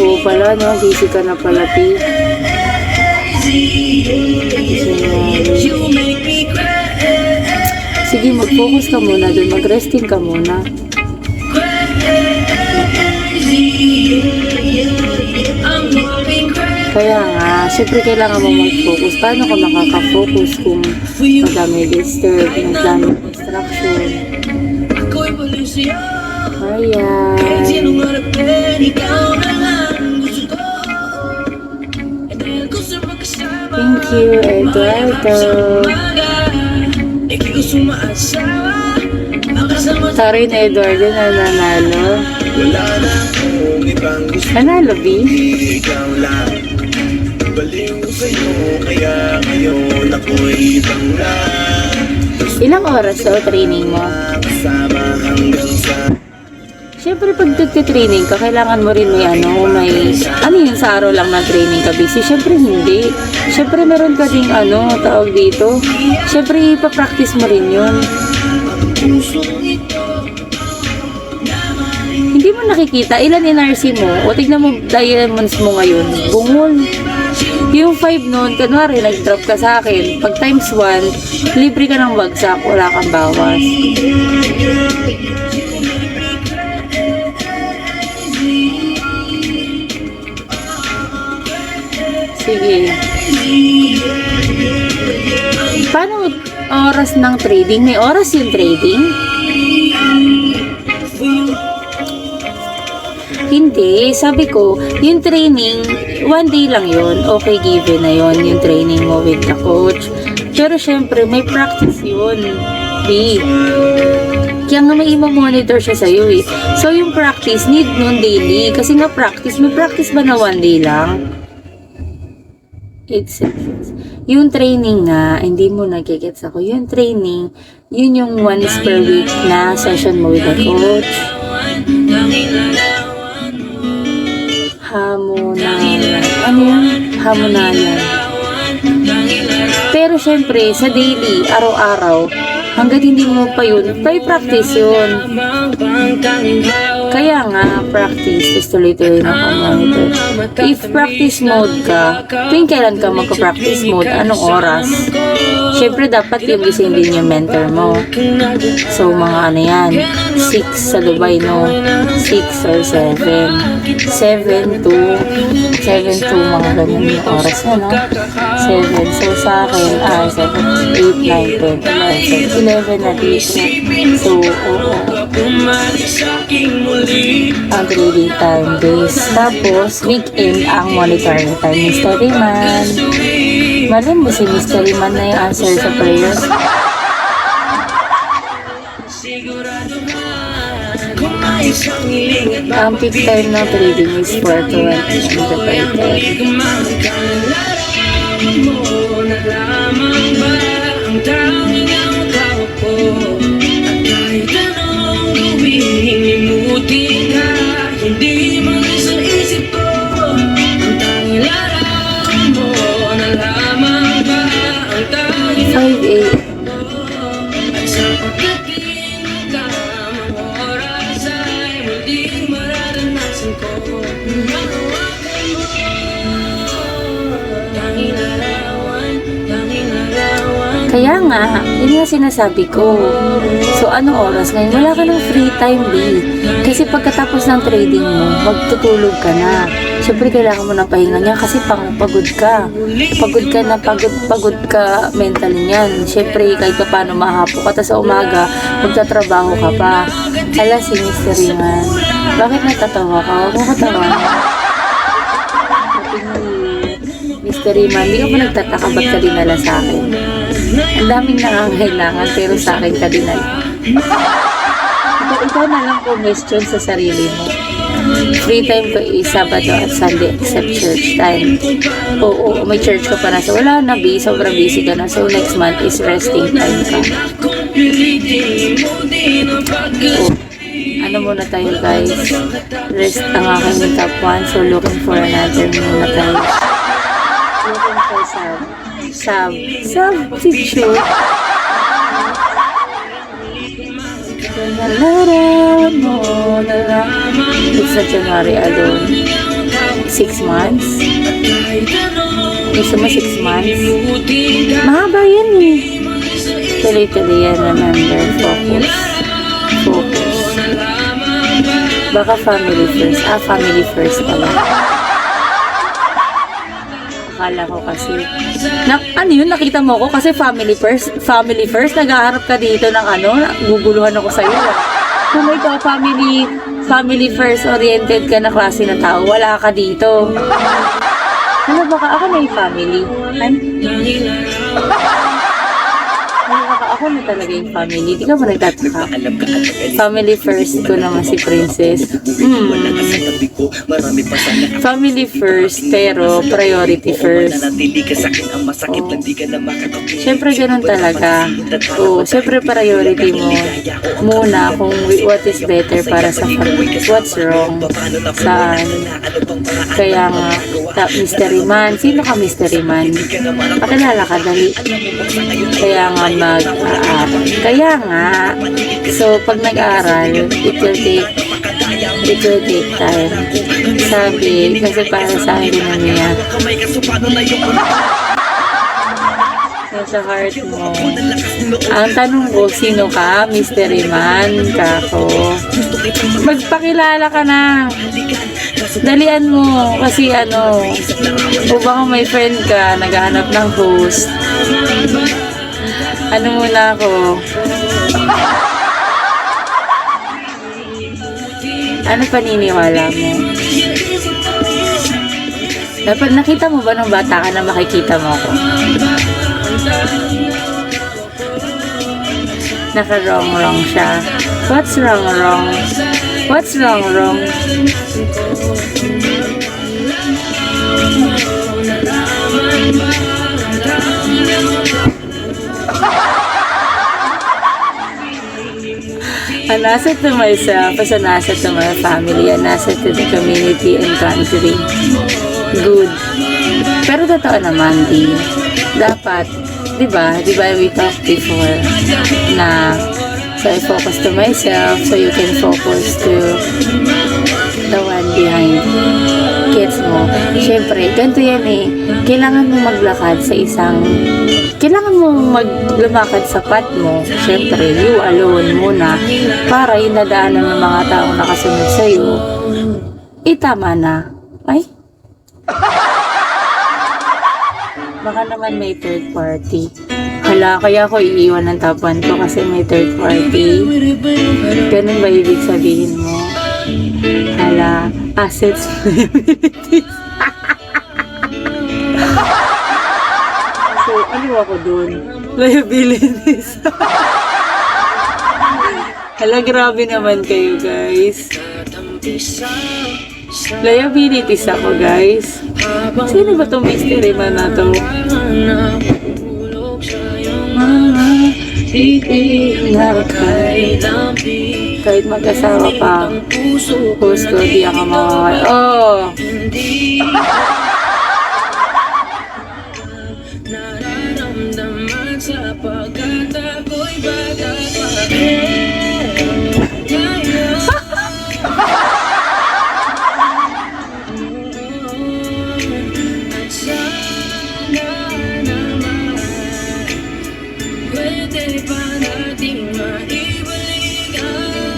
Oo pala no, busy ka na pala P. Sige, mag-focus ka muna dun. Mag-resting ka muna. Kaya nga, syempre kailangan mo mag-focus. Paano ka makaka-focus kung madami disturb, madami distraction? Ayan. Thank you, Eduardo. Sorry na Eduardo na nanalo. wala na akong ibang gusto. Nanalo, B? Ikaw lang baliw sa'yo. Kaya ngayon ako'y ibang na Ilang oras daw training mo? kasama hanggang sa Siyempre, pag nagtitraining ka, kailangan mo rin may ano yun, sa araw lang na training ka busy? Siyempre, hindi. Siyempre, meron ka ding tawag dito. Siyempre, ipapractice mo rin yun. Hindi mo nakikita, ilan NRC mo? O tignan mo, diamonds mo ngayon. Bungol. Yung 5 noon, kanwari, nag-drop ka sa akin. Pag times 1, libre ka ng bagsak, wala kang bawas. Sige. Paano oras ng trading? May oras yung trading? Hindi. Sabi ko, yung training, 1 day lang yun. Okay, given na yun, yung training mo with the coach. Pero syempre, may practice yun. B. Kaya nga may monitor siya sa'yo eh. So, yung practice, need nun daily. Kasi nga practice, may practice ba na 1 day lang? 8 sessions. Yung training nga, hindi mo nagigets ako. Yung training, yun yung once per week na session mo with the coach. Hamonayan. Ano yun? Hamonayan. Pero syempre, sa daily, araw-araw, hanggat hindi mo pa yun, practice yun. Kaya nga, practice is tuloy-tuloy na monitor. If practice mode ka, tuwing kailan ka magka-practice mode, anong oras? Syempre, dapat yung gising din yung mentor mo. So, mga ano yan, 6 sa Dubai, no? 6 or 7. 7 to mga ganyan yung oras na, no? 7. So, sa akin, 7, 8, 9, 10, 11. So, 11 na dito. So, oo. Ang trading time days. Tapos, weekend ang monitoring time. Mystery Man. Malam mo si Mystery Man na yung answer sa prayers. Ang peak time ng trading is 4 to 1 p.m. the time. Hindi man sa isip ko ang tanging larawan mo na lamang ba ang tanging 5 a.m. Kaya nga, yun nga sinasabi ko. So, anong oras ngayon? Wala ka ng free time, B. Kasi pagkatapos ng trading mo, magtutulog ka na. Siyempre, kailangan mo ng pahinga niyan kasi pagod ka. Pagod ka na, pagod ka mentally niyan. Siyempre, kahit pa paano mahapo ka, tapos sa umaga, magtatrabaho ka pa. Hala, si Mystery Man. Bakit natatawa ka? Huwag mo katawa. Mystery Man, hindi ka pa nagtataka ba't ka dinala sa akin? Ang daming nangangailangan pero sa akin ka dinala. Ikaw na lang question sa sarili mo. Free time ko is Sabado at Sunday except church time. Oo, may church ka pa na. So wala na, sobrang busy ka na. So next month is resting time ka. Ano muna tayo guys? Rest ang aking top 1. So looking for another muna tayo. Looking for substitute. Nalarawan mo na lang. It's na January alone. 6 months? Gusto mo 6 months? Mahaba yan eh. Tuloy-tuloy yan, remember. Focus. Baka family first. Family first pala. Akala ko kasi. Ano yun? Nakita mo ko kasi family first. Family first. Nag-aharap ka dito ng guguluhan ako sa'yo. Kung ikaw family first oriented ka na klase na tao, wala ka dito. Ano baka ako may family? Baka ako na talaga yung family. Di ka ba nagtataka? Family first ko naman si Princess. Family first, pero priority first. Siyempre ganun talaga. Siyempre priority mo muna kung what is better para sa what's wrong. Saan? Kaya nga, Mystery Man. Sino ka Mystery Man? Pakilala ka, dali. Kaya nga kaya nga, so pag nag-aaral, it will take time. Sabi, kasi para sa akin naman niya, nasa heart mo. Ang tanong ko, sino ka? Mystery Man? Kako? Magpakilala ka na. Dalian mo. Kasi o baka may friend ka, naghahanap ng host. Ano muna ako? Ano paniniwala mo? Dapat nakita mo ba nung bata ka na makikita mo ako? Naka-wrong siya. What's wrong? What's wrong? An asset to myself as an asset to my family, an asset to the community and country. Good. Pero totoo naman, dapat, di ba we talked before na so I focus to myself so you can focus to the one behind. Gets mo? Siyempre, ganito yan eh. Kailangan mo maglakad sa kailangan mo maglumakad sa path mo. Siyempre, you alone muna para yung nadaanan ng mga taong nakasunod sa'yo, tama na. Ay? Baka naman may third party. Hala, kaya ako iiwan ng top 1 ko kasi may third party. Ganun ba ibig sabihin mo? Hala, assets, liabilities. So, ano ako dun? Liabilities. Hala, grabe naman kayo, guys. Liabilities ako, guys. Sino ba itong Mystery Man na to? Kahit mag-asawa pa, gusto, di ako mawawala. Oh!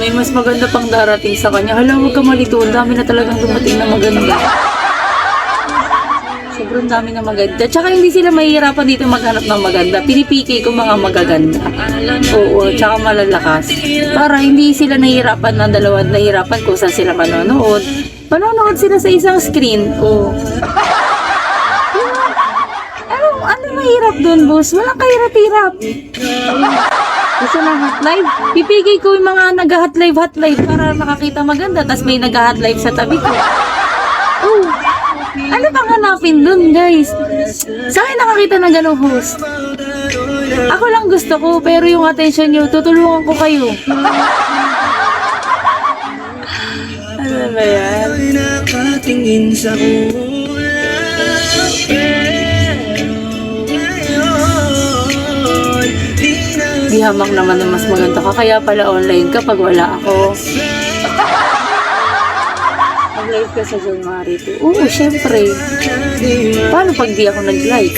may mas maganda pang darating sa kanya. Hala, huwag ka malito. Ang dami na talagang dumating na maganda. Sobrang dami na maganda. Tsaka hindi sila mahihirapan dito maghanap ng maganda. Pinipiki ko mga magaganda. Oo, tsaka malalakas. Para hindi sila nahihirapan ng dalawa. Nahihirapan kung saan sila manonood. Manonood sila sa isang screen. Oo. Ano mahirap dun, boss? Walang kahirap-hirap. Gusto ng hot live? Pipigay ko yung mga nag-hot live para makakita maganda. Tapos may nag-hot live sa tabi ko. Oh, ano bang hanapin dun, guys? Sa akin nakakita ng ganong host. Ako lang gusto ko, pero yung attention nyo, tutulungan ko kayo. Ano ba yan? Nakatingin sa kulay. Di hamak naman na mas maganda ka, kaya pala online ka pag wala ako. Mag-live ka sa January 2. Oo, syempre. Paano pag di ako nag-live?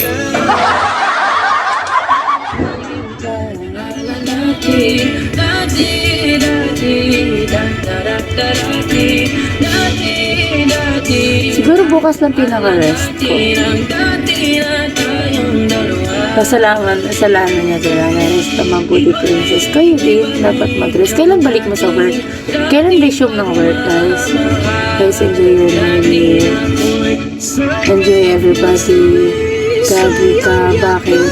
Siguro bukas lang pinaka-rest ko. Pasalamat niya sila na rest ang mabuti princess. Kayo din, dapat mag-rest. Kailan balik mo sa work? Kailan resume ng work, guys? Guys, enjoy your new year. Enjoy everybody. Gagi ka, bakit?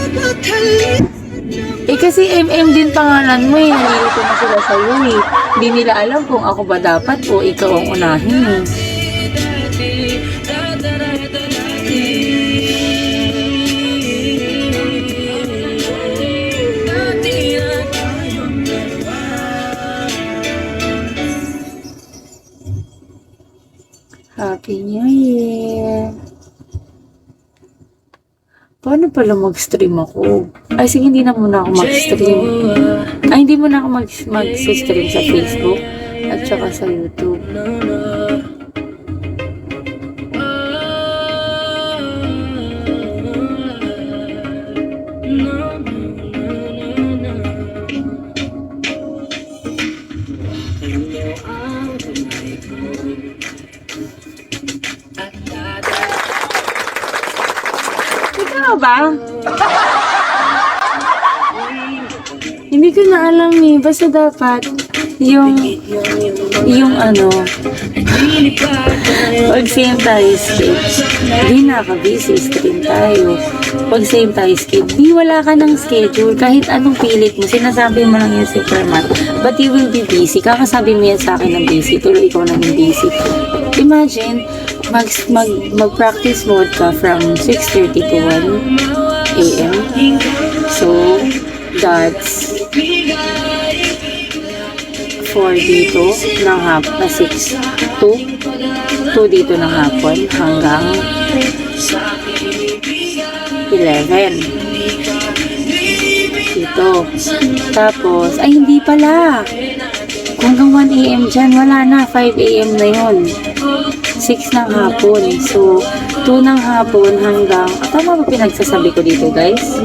Eh kasi MM din pangalan mo eh. Nalilito na sila sa'yo eh. Hindi nila alam kung ako ba dapat o ikaw ang unahin eh. Happy New Year! Paano pala mag-stream ako? Ay, sige, hindi na muna ako mag-stream. Ay, hindi muna ako mag-stream sa Facebook at saka sa YouTube. Ikaw ba? Hindi ko na alam eh. Basta dapat yung ano, pag same tayo skate, di naka-busy, stream tayo. Pag same tayo skate, di wala ka ng schedule. Kahit anong pilit mo, sinasabi mo lang yung Superman. But you will be busy. Kakasabi mo yan sa akin ng busy. Tuloy ikaw naging busy. Imagine, mag-practice mode ka from 6:30 to 1 a.m. So, that's 4 dito ng hapon, 6 to 2 dito ng hapon hanggang 11 dito. Tapos, ay hindi pala, hanggang 1 a.m. dyan, wala na, 5 a.m. na yun, 6 ng hapon. So, 2 ng hapon hanggang, tama ba pinagsasabi ko dito, guys?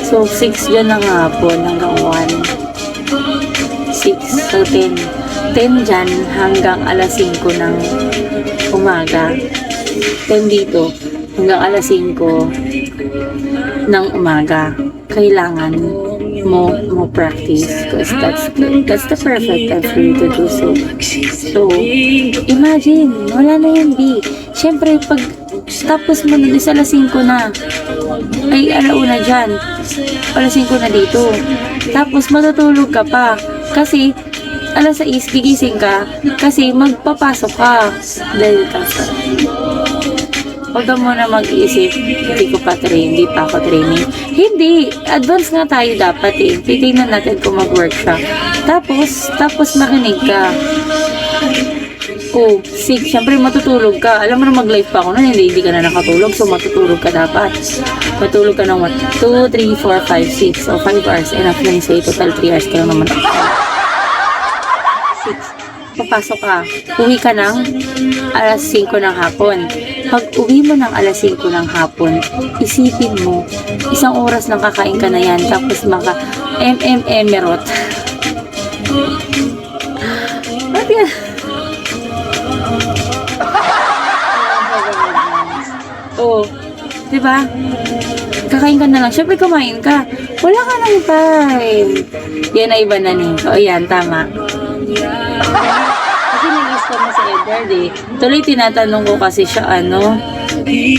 So, 6 dyan ng hapon hanggang 1. 6, so 10. 10 dyan hanggang alas 5 ng umaga. 10 dito hanggang alas 5 ng umaga. Kailangan mo practice because that's the perfect time for you to do so. So, imagine, wala na yung B. Siyempre, pag tapos mo na sa alas 5 na, ay alauna dyan, alas 5 na dito. Tapos matutulog ka pa kasi alas 6 gigising ka kasi magpapasok ka dahil kasi huwag ka muna mag-iisip, hindi ko pa train, hindi pa ako training. Hindi, advance nga tayo dapat eh. Titignan natin kung mag-work siya. Tapos makinig ka. Oh, 6, syempre matutulog ka. Alam mo na mag-live pa ako nun, hindi ka na nakatulog. So matutulog ka dapat. Matulog ka ng 1, 2, 3, 4, 5, 6. So 5 hours, enough na yun sa'yo. Total 3 hours ka lang naman. 6. Papasok ka. Uwi ka ng alas 5 ng hapon. Pag uwi mo ng alas 5 ng hapon, isipin mo, 1 oras lang kakain ka na yan. Tapos maka emerot. Oh, di ba? Kakain ka na lang. Siyempre, kumain ka. Wala ka ng time. Yan na iba na ni. O, yan, tama. Kasi nag-stop na sa Edward eh. Tuloy tinatanong ko kasi siya,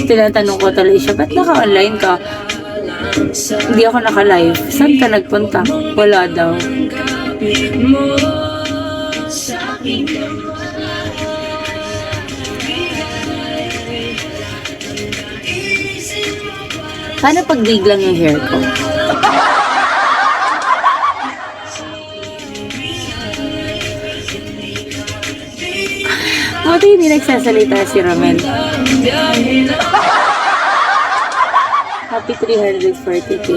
tinatanong ko tuloy siya, ba't naka-online ka? Hindi ako naka-live. Saan ka nagpunta? Wala daw. Paano pag biglang yung hair ko? Buti hindi nagsasalita si Romel. Happy 340k.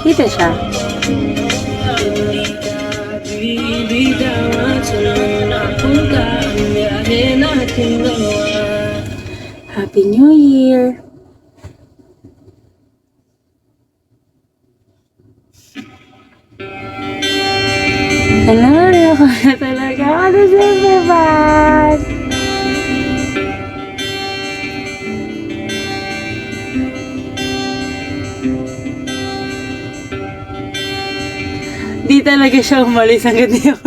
Dito siya. Happy New Year! Hello, ako na talaga. Ano siyempre ba? Di talaga siya umalis hanggang di ako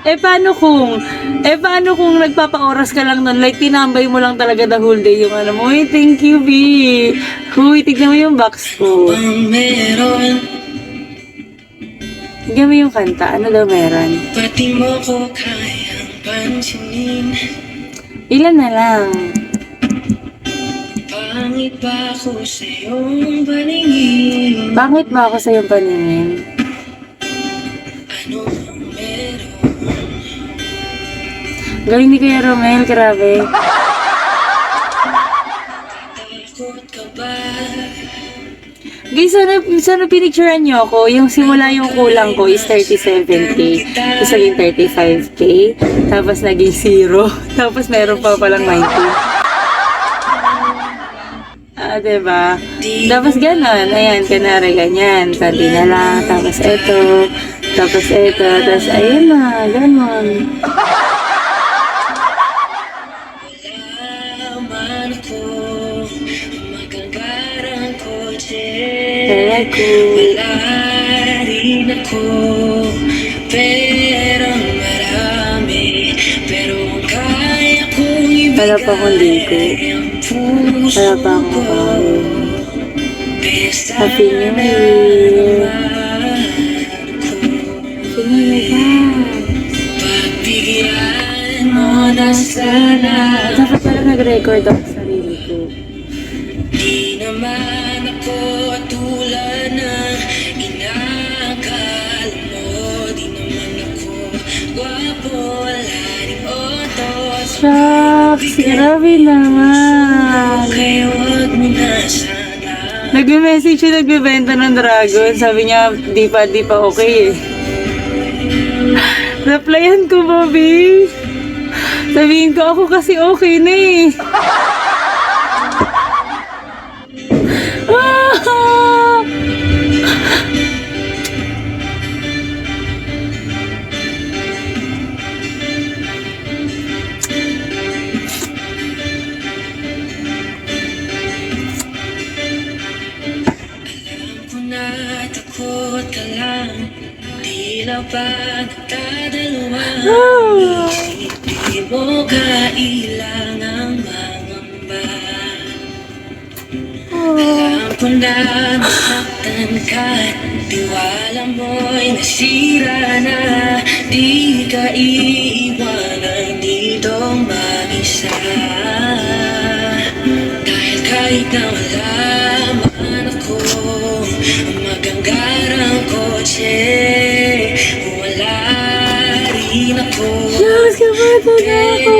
paano kung nagpapa-oras ka lang nun? Like, tinambay mo lang talaga the whole day yung ano mo. Uy, thank you, B. Uy, tignan mo yung box ko. Tignan mo yung kanta. Ano daw meron? Pati mo ko kayang pansinin. Ilan na lang? Pangit ba ako sa iyong paningin? Pangit ba ako sa iyong paningin? Ano ang meron? Galing ni Kuya Romel, grabe. Takot ka ba? Guys, sana pinicturean nyo ako. Yung simula yung kulang ko is 37k. Tapos naging 35k. Tapos naging 0. Tapos meron pa palang 19. Diba? Tapos ganon. Ayan, kanari, ganyan. Kanti na lang. Tapos eto. Tapos eto. Tapos ayun na. Ganon. Laman ko, maganggarang kotse. Ako. Wala rin ako, pero marami. Pero ang kaya kong ibigay Wala pa akong ligo. ang puso Wala pa akong ko. kain. Besa Happy New na Year. naman ko. Happy New Year, Pagbigyan mo na sana. dapat pala nag-record ako sa sarili ko. Di naman ako tulad ng inakala mo. Di naman ako gwapo, wala ring otos. Shucks, grabe naman. Kaya wag mo na sana. Nag-message siya, nagbibenta ng dragon. Sabi niya, di pa okay eh. Replyan ko, Bobby. Sabihin ko, ako kasi okay na eh. Ah! Alam ko na takot ka lang. Tila ba nagdadalawa? Ah! Di mo kailangang mangamba. Alam ko na nasaktan ka. Tiwala mo'y nasira na. Di ka iiwanan dito mag-isa. Dahil kahit na wala man ako, maganggarang kotse, wala rin ako. Shucks, kapata na ako.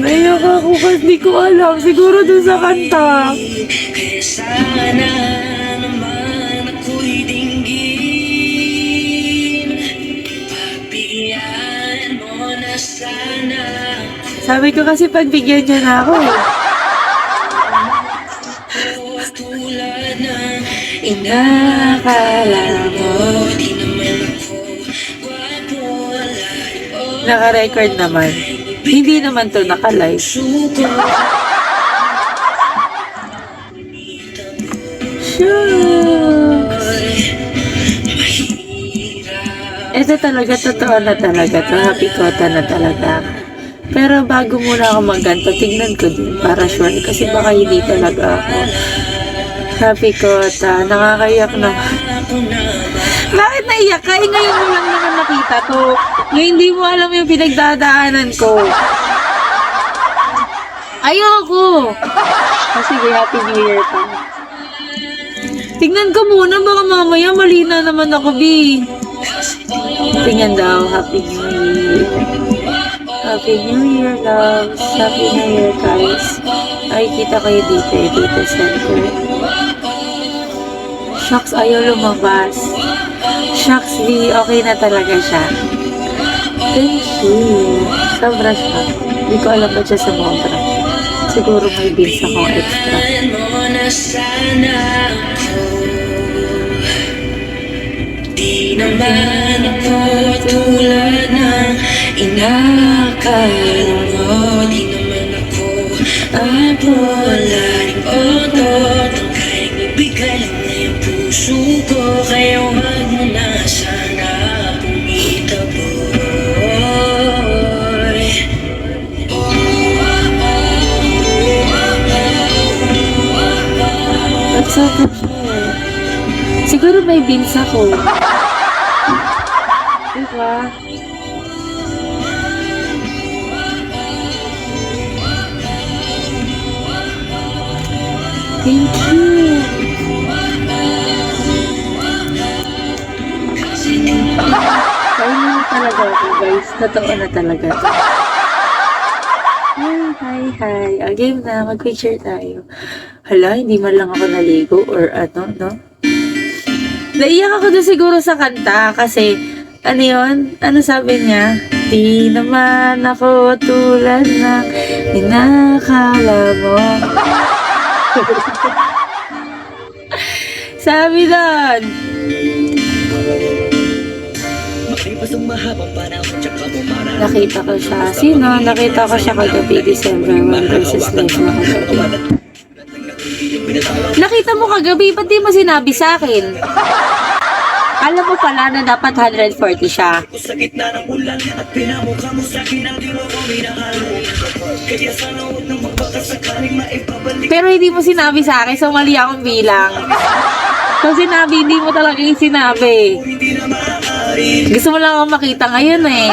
Ayoko ako kasi di ko alam. Siguro dun sa kanta. Kaya sana naman ako'y dinggin. Pagbigyan mo na sana. Sabi ko kasi pagbigyan niya na ako eh. inakala mo. Di naman ako wala. Naka-record naman. Hindi naman to naka-live. Suko. Shucks. Ito talaga, totoo na talaga to. Happy kota na talaga. Pero bago muna ako magganto, tignan ko din para sure. Kasi baka hindi talaga ako. Happy kota. Nakakaiyak na. Bakit naiyak ka? Eh, ngayon mo lang naman nakita to. Ngayon hindi mo alam yung pinagdadaanan ko. Ayoko. Sige, Happy New Year pa. Tignan ko muna, baka mamaya mali na naman ako, B. Tingnan daw, Happy New Year. Happy New Year, loves. Happy New Year, guys. Ay, kita kayo dito, dito center. Shucks, ayaw lumabas. Shucks, B, okay na talaga siya. Thank you. Sobra siya. Hindi ko alam ba siya sa sobra. Siguro may bills akong extra. Mo na sana ako. Di naman ako tulad ng inakala mo. Di naman ako abularing otot. Ang kayang ibigay lang na yung puso ko. Kaya wag mo na sana pumitaboy. That's so good siya. Siguro may bills ako. Diba? Thank you. Kaya na talaga ako, guys. Totoo na talaga. Hi. O, game na. Mag-picture tayo. Hala, hindi man lang ako naligo or ano, no? Naiyak ako doon siguro sa kanta kasi, ano yun? Ano sabi niya? Di naman ako tulad ng inakala mo. Sabi doon. Nakita ko siya. Sino? Nakita ko siya kagabi, December 1 versus live na kagabi. Nakita mo kagabi, ba't di mo sinabi sa akin? Alam mo pala na dapat 140 siya. Sa gitna ng ulan at pinamukha mo sa akin ang di mo ko minahalo. Kaya sana huwag nang magpakasakaling maibabalik. Pero hindi mo sinabi sa akin, so mali akong bilang. So sinabi, hindi mo talaga yung sinabi. Hindi na maaari. Gusto mo lang akong makita ngayon eh.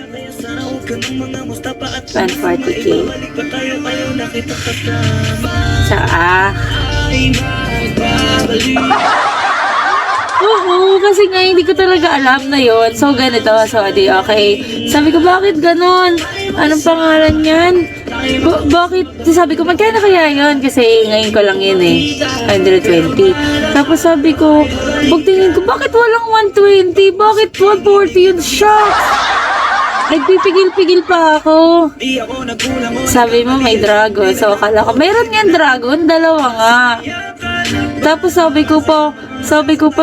Kaya sana huwag ka ng mga mustapa at 140k. balik pa tayo ayaw na kita kasama. Sa Ay magbabalik. Oo, kasi nga hindi ko talaga alam na yon. So, ganito. So, adi, okay. Sabi ko, bakit ganon? Anong pangalan yan? Bakit? Sabi ko, magkano kaya yon? Kasi ngayon ko lang yun eh. 120. Tapos sabi ko, pagtingin ko, bakit walang 120? Bakit 140 yun? Shock! Nagpipigil-pigil pa ako. Di ako nagkulang. Sabi mo, may dragon. So, akala ko, mayroon nga dragon. Dalawa nga. Tapos sabi ko pa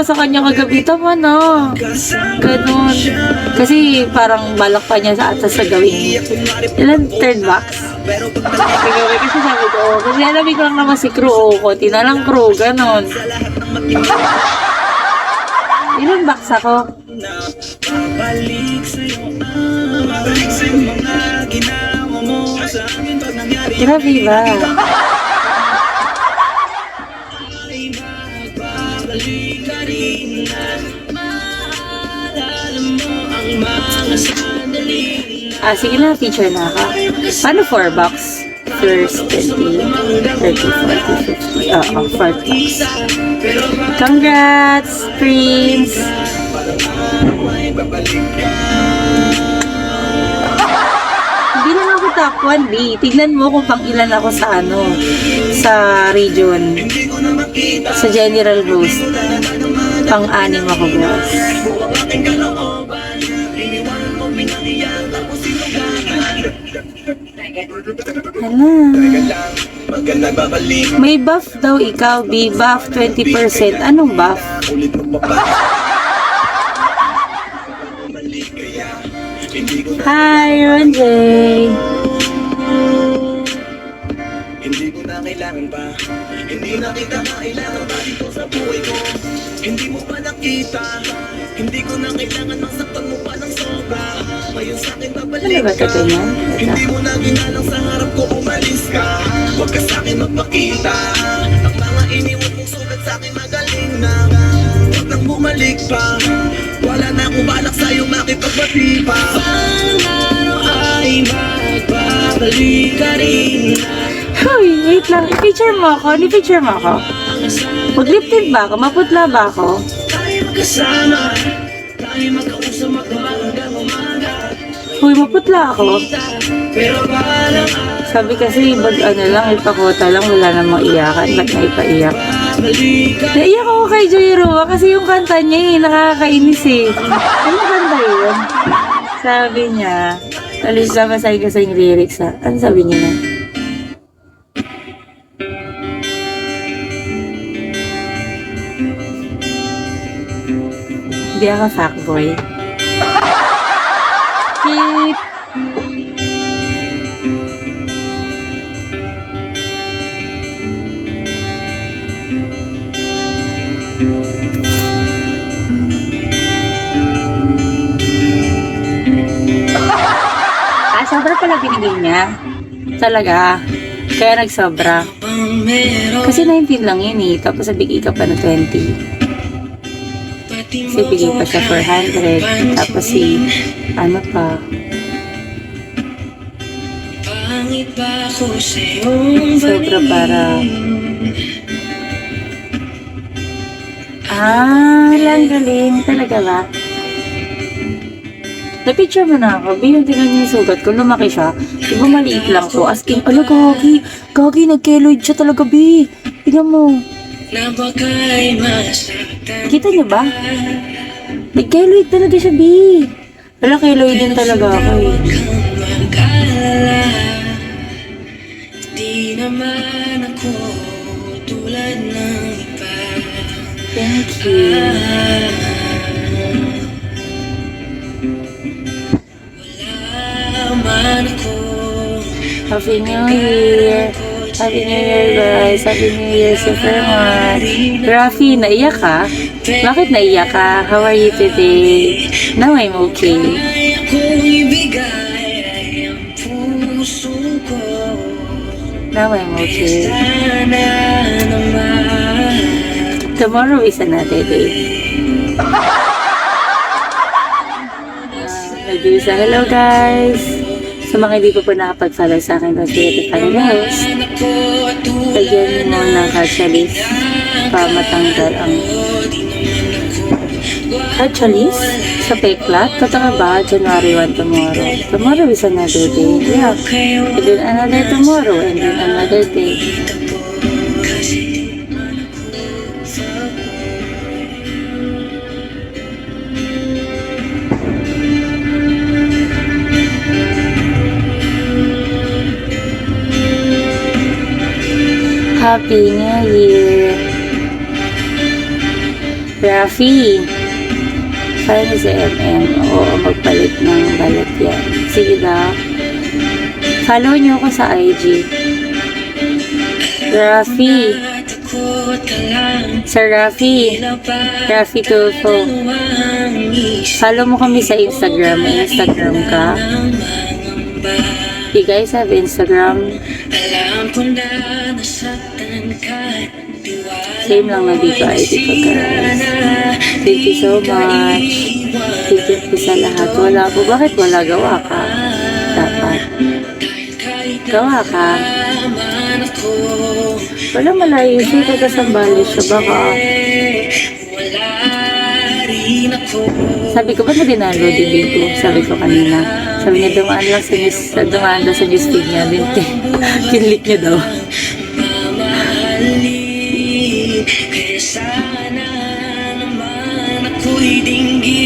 sa kanya kagabi, tama na. Ganon. Kasi parang balak pa niya sa atas sa gawin. Ilan third box? Kagabi kasi sabi ko, kasi alamin ko lang naman si crew. Konti na lang crew, ganon. Ilan box ako? Balik sa'yo, balik sa'yo mga ginawa mo sa akin pag nangyari. Grabe ba? Balik ka rin na maalala mo ang mga sandali. Sige na, feature na ako. Paano 4 box? First, 20, 30, 40, 50. Oo, 4 box. Congrats, Prince! Hindi lang ako top 1, B. Tignan mo kung pang ilan ako sa sa region. Sa general host. Pang-anim ako, boss. Hala. Maga nagbabalik. May buff daw ikaw, B. Buff 20%. Anong buff? Ulit mo pa ba? Bumalik kaya hindi ko na Hi, Ronjay. Hindi ko na kailangan pa. Hindi na kita kailangan pa dito sa buhay ko. Hindi mo pa nakita. Hindi ko na kailangan masaktan mo pa ng sobra. Ngayon sa akin babalik Ano ba ka. ito yan? Hindi mo na ginalang sa harap ko, umalis ka. Huwag ka sa akin magpakita. Ang mga iniwan mong sugat sa akin magaling na. Huwag nang bumalik pa. Wala na akong balak sa'yo makipagbati pa. Ang araw ay magbabalik ka rin. Hoy, wait lang. I-picture mo ako. Ni-picture mo ako. Mag-lip-tint ba ako? Maputla ba ako? Tayo magkasama. Tayo magkausap hanggang umaga. Hoy, maputla ako. Pero balang Sabi kasi, ano lang, ipakota lang, wala namang iyakan. Ba't na ipaiyak? balik ka. Naiyak ako kay Joy Rua kasi yung kanta niya nakakainis eh. Ano kanta yun? Sabi niya, alis na masahin ka sa yung lyrics ha. Ano sabi niya na? Hindi ako fuckboy. Beep. Sobra pala binigay niya. Talaga. Kaya nagsobra. Kasi 19 lang yun eh. Tapos nabigay ka pa ng 20. Kasi bigay pa siya 400. Tapos si, ano pa. Pangit ba ako sa iyong Sobra para. Lang galing. Talaga ba? Na-picture mo na ako. Bilang tingnan niyo yung sugat ko. Lumaki siya. Diba maliit lang to. As in, ala gagi. Gagi, nag-keloid siya talaga, B. Tingnan mo. na bagay masaktan. Kita niyo ba? Nag-keloid talaga siya, B. Wala, keloid din talaga ako eh. Huwag kang mag-alala. Di naman ako tulad ng iba. Thank you. Wala man ako. Happy New Year. Happy New Year, guys. Happy New Year, Superman. Rafi, naiyak ka? Bakit naiyak ka? How are you today? Now I'm okay. Kaya kong ibigay ay ang puso ko. Now I'm okay. Sana naman. Tomorrow is another day. Nag-isa, hello guys. Sa mga hindi po nakapag-follow sa akin ng Creative Followers, lagyan mo ng hatchalis para matanggal ang hatchalis sa peklat. Kataka ba? January 1 tomorrow. Tomorrow is another day. Yeah. And then another tomorrow. And then another day. Happy New Year! Rafi! Paano si MM? Oo, magpalit ng balat yan. Sige daw. Follow niyo ako sa IG. Rafi! Sa Rafi! Rafi Tulfo. Follow mo kami sa Instagram. May Instagram ka? You guys have Instagram? Alam ko na nasaktan ka. Same lang na dito ay dito guys. Thank you so much. Thank you sa lahat. Wala po. Bakit wala? Gawa ka. Dapat. Gawa ka. Wala malayo siya. Tagasambali siya. Baka. Sabi ko, ba't na dinalo din dito? Sabi ko kanina. Sabi niya, dumaan lang sa news feed niya. Kinlik niya daw. Kaya sana naman ako'y dinggin.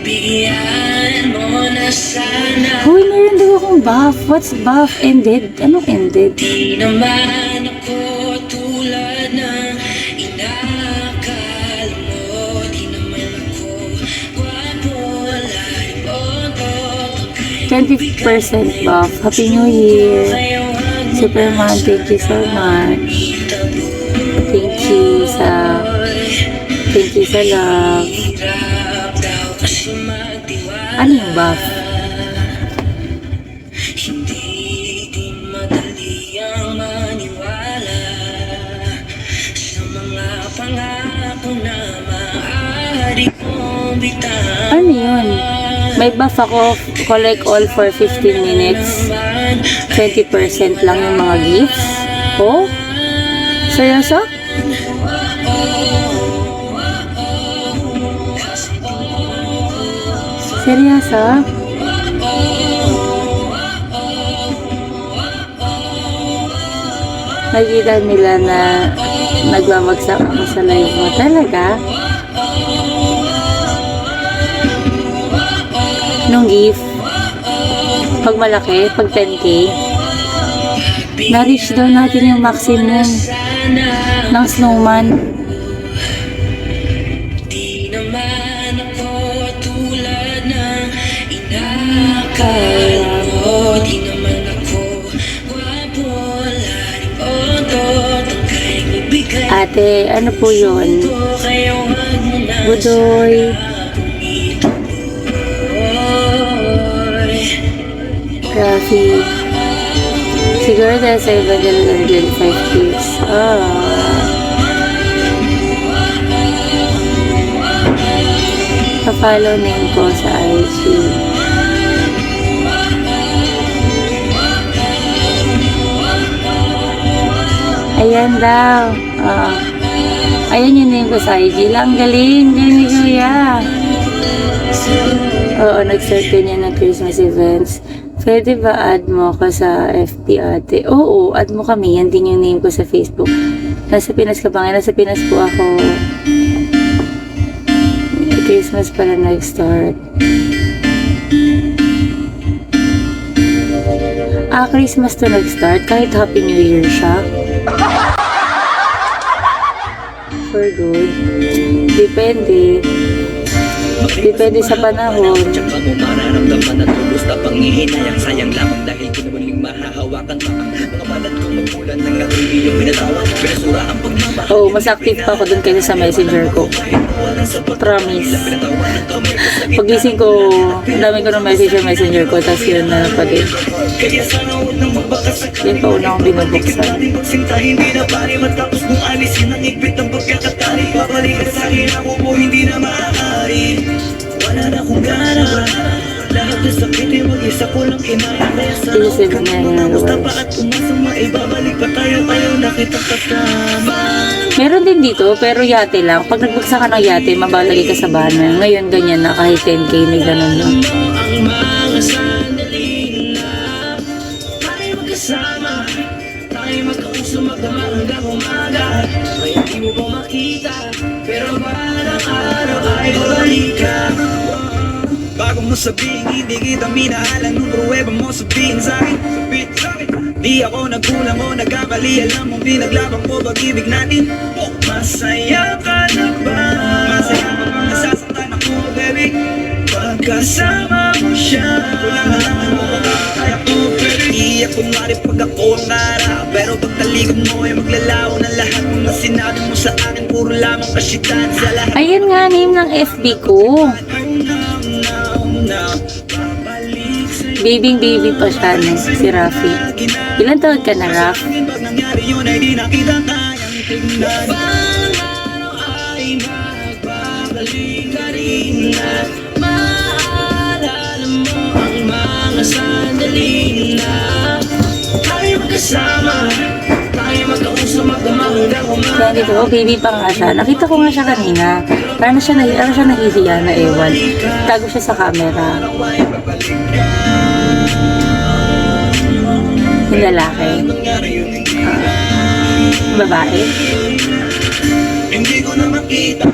Bigyan mo na sana. Hoy, meron daw akong Anong buff? What's buff? Ended? Anong ended? Di naman ako tulad ng inakala mo. Di naman ako gwapo, laliboto. 20% buff. Happy New Year. Superman, thank you so much. Thank you sa love. Hirap daw kasi magtiwala. Ano yung buff? Hindi din madali ang maniwala sa mga pangako na maaari kong bitawan. Ano yun? May buff ako, collect all for 15 minutes. 20% lang yung mga gifts. Oh? Seryoso? Seryoso? Nakikita nila na nagbabagsak ako sa live mo. Talaga? Nung gift, pag malaki, pag 10k, na-reach daw natin yung maximum ng snowman. Di naman ako tulad ng inakala mo. Di naman ako gwapo, laliboto. Tangkay magbigay Ate, ano po yun? ko, kaya wag mo na Budoy. Rafi. Siguro dahil sa iba dyan 5 kids. Pa-follow name ko sa IG. Ayan daw. Ayan yung name ko sa IG. Lang galing. Galing ni Kuya. Oo, nag-start ka niya ng Christmas events. Pwede ba add mo ka sa FB ate? Oo, add mo kami. Yan din yung name ko sa Facebook. Nasa Pinas ka ba? Nasa Pinas po ako. Christmas pala nag-start. Christmas to nag-start. Kahit Happy New Year siya. For good. Depende. Depende sa panahon. Tsaka mo mararamdaman at tulos na panghihinayang sayang lamang dahil kinuling mahahawakan pa ang mga balat kong magmulan ng aking iyong binatawan. Pinasura ang pagmamahal. Oo, mas active pa ako dun kaysa sa messenger ko. Promise. Pagising ko, ang dami ko ng messenger ko, tapos yun na pa din. Kaya sana huwag nang magbakasakali. Yan pa una akong binubuksan. Magsinta hindi na pari matapos mong alisin ang igpit ng pagkakatali. Babalikan sa akin ako po hindi na maaari. Wala na akong gana. Lahat na sakit ay mag-isa ko lang kinaya. Kaya sana huwag kang pumunta pa at pumasang maibabalik pa tayo. Ayaw na kitang kasama. Meron din dito, pero yate lang. Pag nagbagsa ka ng yate, mabalagay ka sa banner. Ngayon, ganyan na. Kahit 10k, may ganun na. ang mga sandali na tayo magkasama, tayo magkausap magdamag hanggang umaga. Kaya di mo ba makita, pero parang araw ay babalik ka. Bago mo sabihin, hindi kita minahalan. Nung pruweba mo sabihin sa'kin, di ako nagkulang o nagkamali. Alam mo pinaglaban ko pag-ibig natin. Masaya ka na ba? Masaya ka ba? Nasasaktan ako, baby. Pagkasama mo siya, kulang-halangan mo ba kaya ko, baby? Iyak kunwari pag ako ang harap, pero pag talikod mo ay maglalaw na lahat. Mga sinabi mo sa akin, puro lamang kasitan sa lahat. Ayan nga, name ng FB ko. Baby pa siya, no? Si Rafi. Ilan taon ka na, Raf? Pag nangyari yun ay di na kita kayang tignan. Araw ay magbabalik ka rin at maalala mo ang mga sandali na tayo magkasama, tayo magkausap magdamag hanggang umaga. Kaya dito, oh, baby pa nga siya. Nakita ko nga siya kanina. Parang siya nahihiya na ewan. Tago siya sa camera. Yung lalaki. Babae. Hindi ko na makita,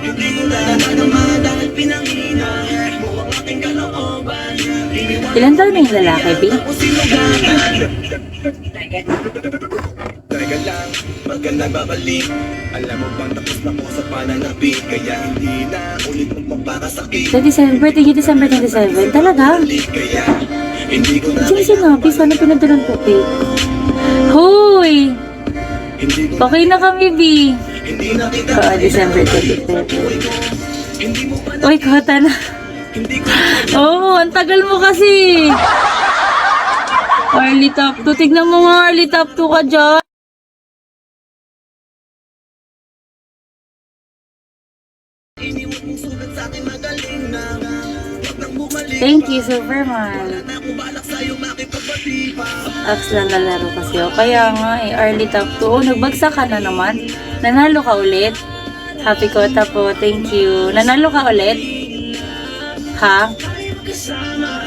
hindi ko na nadama dahil pinangina mo ang aking kalooban. Ilan taon na yung lalaki, B? Teka lang, magka nagbabalik. Alam mo bang tapos na ko sa pananapit, kaya hindi na ulit magpapakasakit. 27, birthday niya December 27. Talaga? Kaya hindi ko na Sino sinabi? Sana pinadalan ko, B. Hoy! hindi ko Okay na kami, B. hindi na kita Oo, December 27. hindi mo pa Uy, kota na. hindi ko Oo, ang tagal mo kasi. Early top 2. Tignan mo nga, early top 2 ka dyan. iniwan mong sugat sa akin magaling na. Wag nang bumalik Thank you, Superman. na ako balak sa'yo makipagbati pa. Ax lang nalaro kasi ako. Kaya nga early top 2. Oh, nagbagsak ka na naman. Nanalo ka ulit. Happy Kota po, thank you. Nanalo ka ulit? Ha? Kasama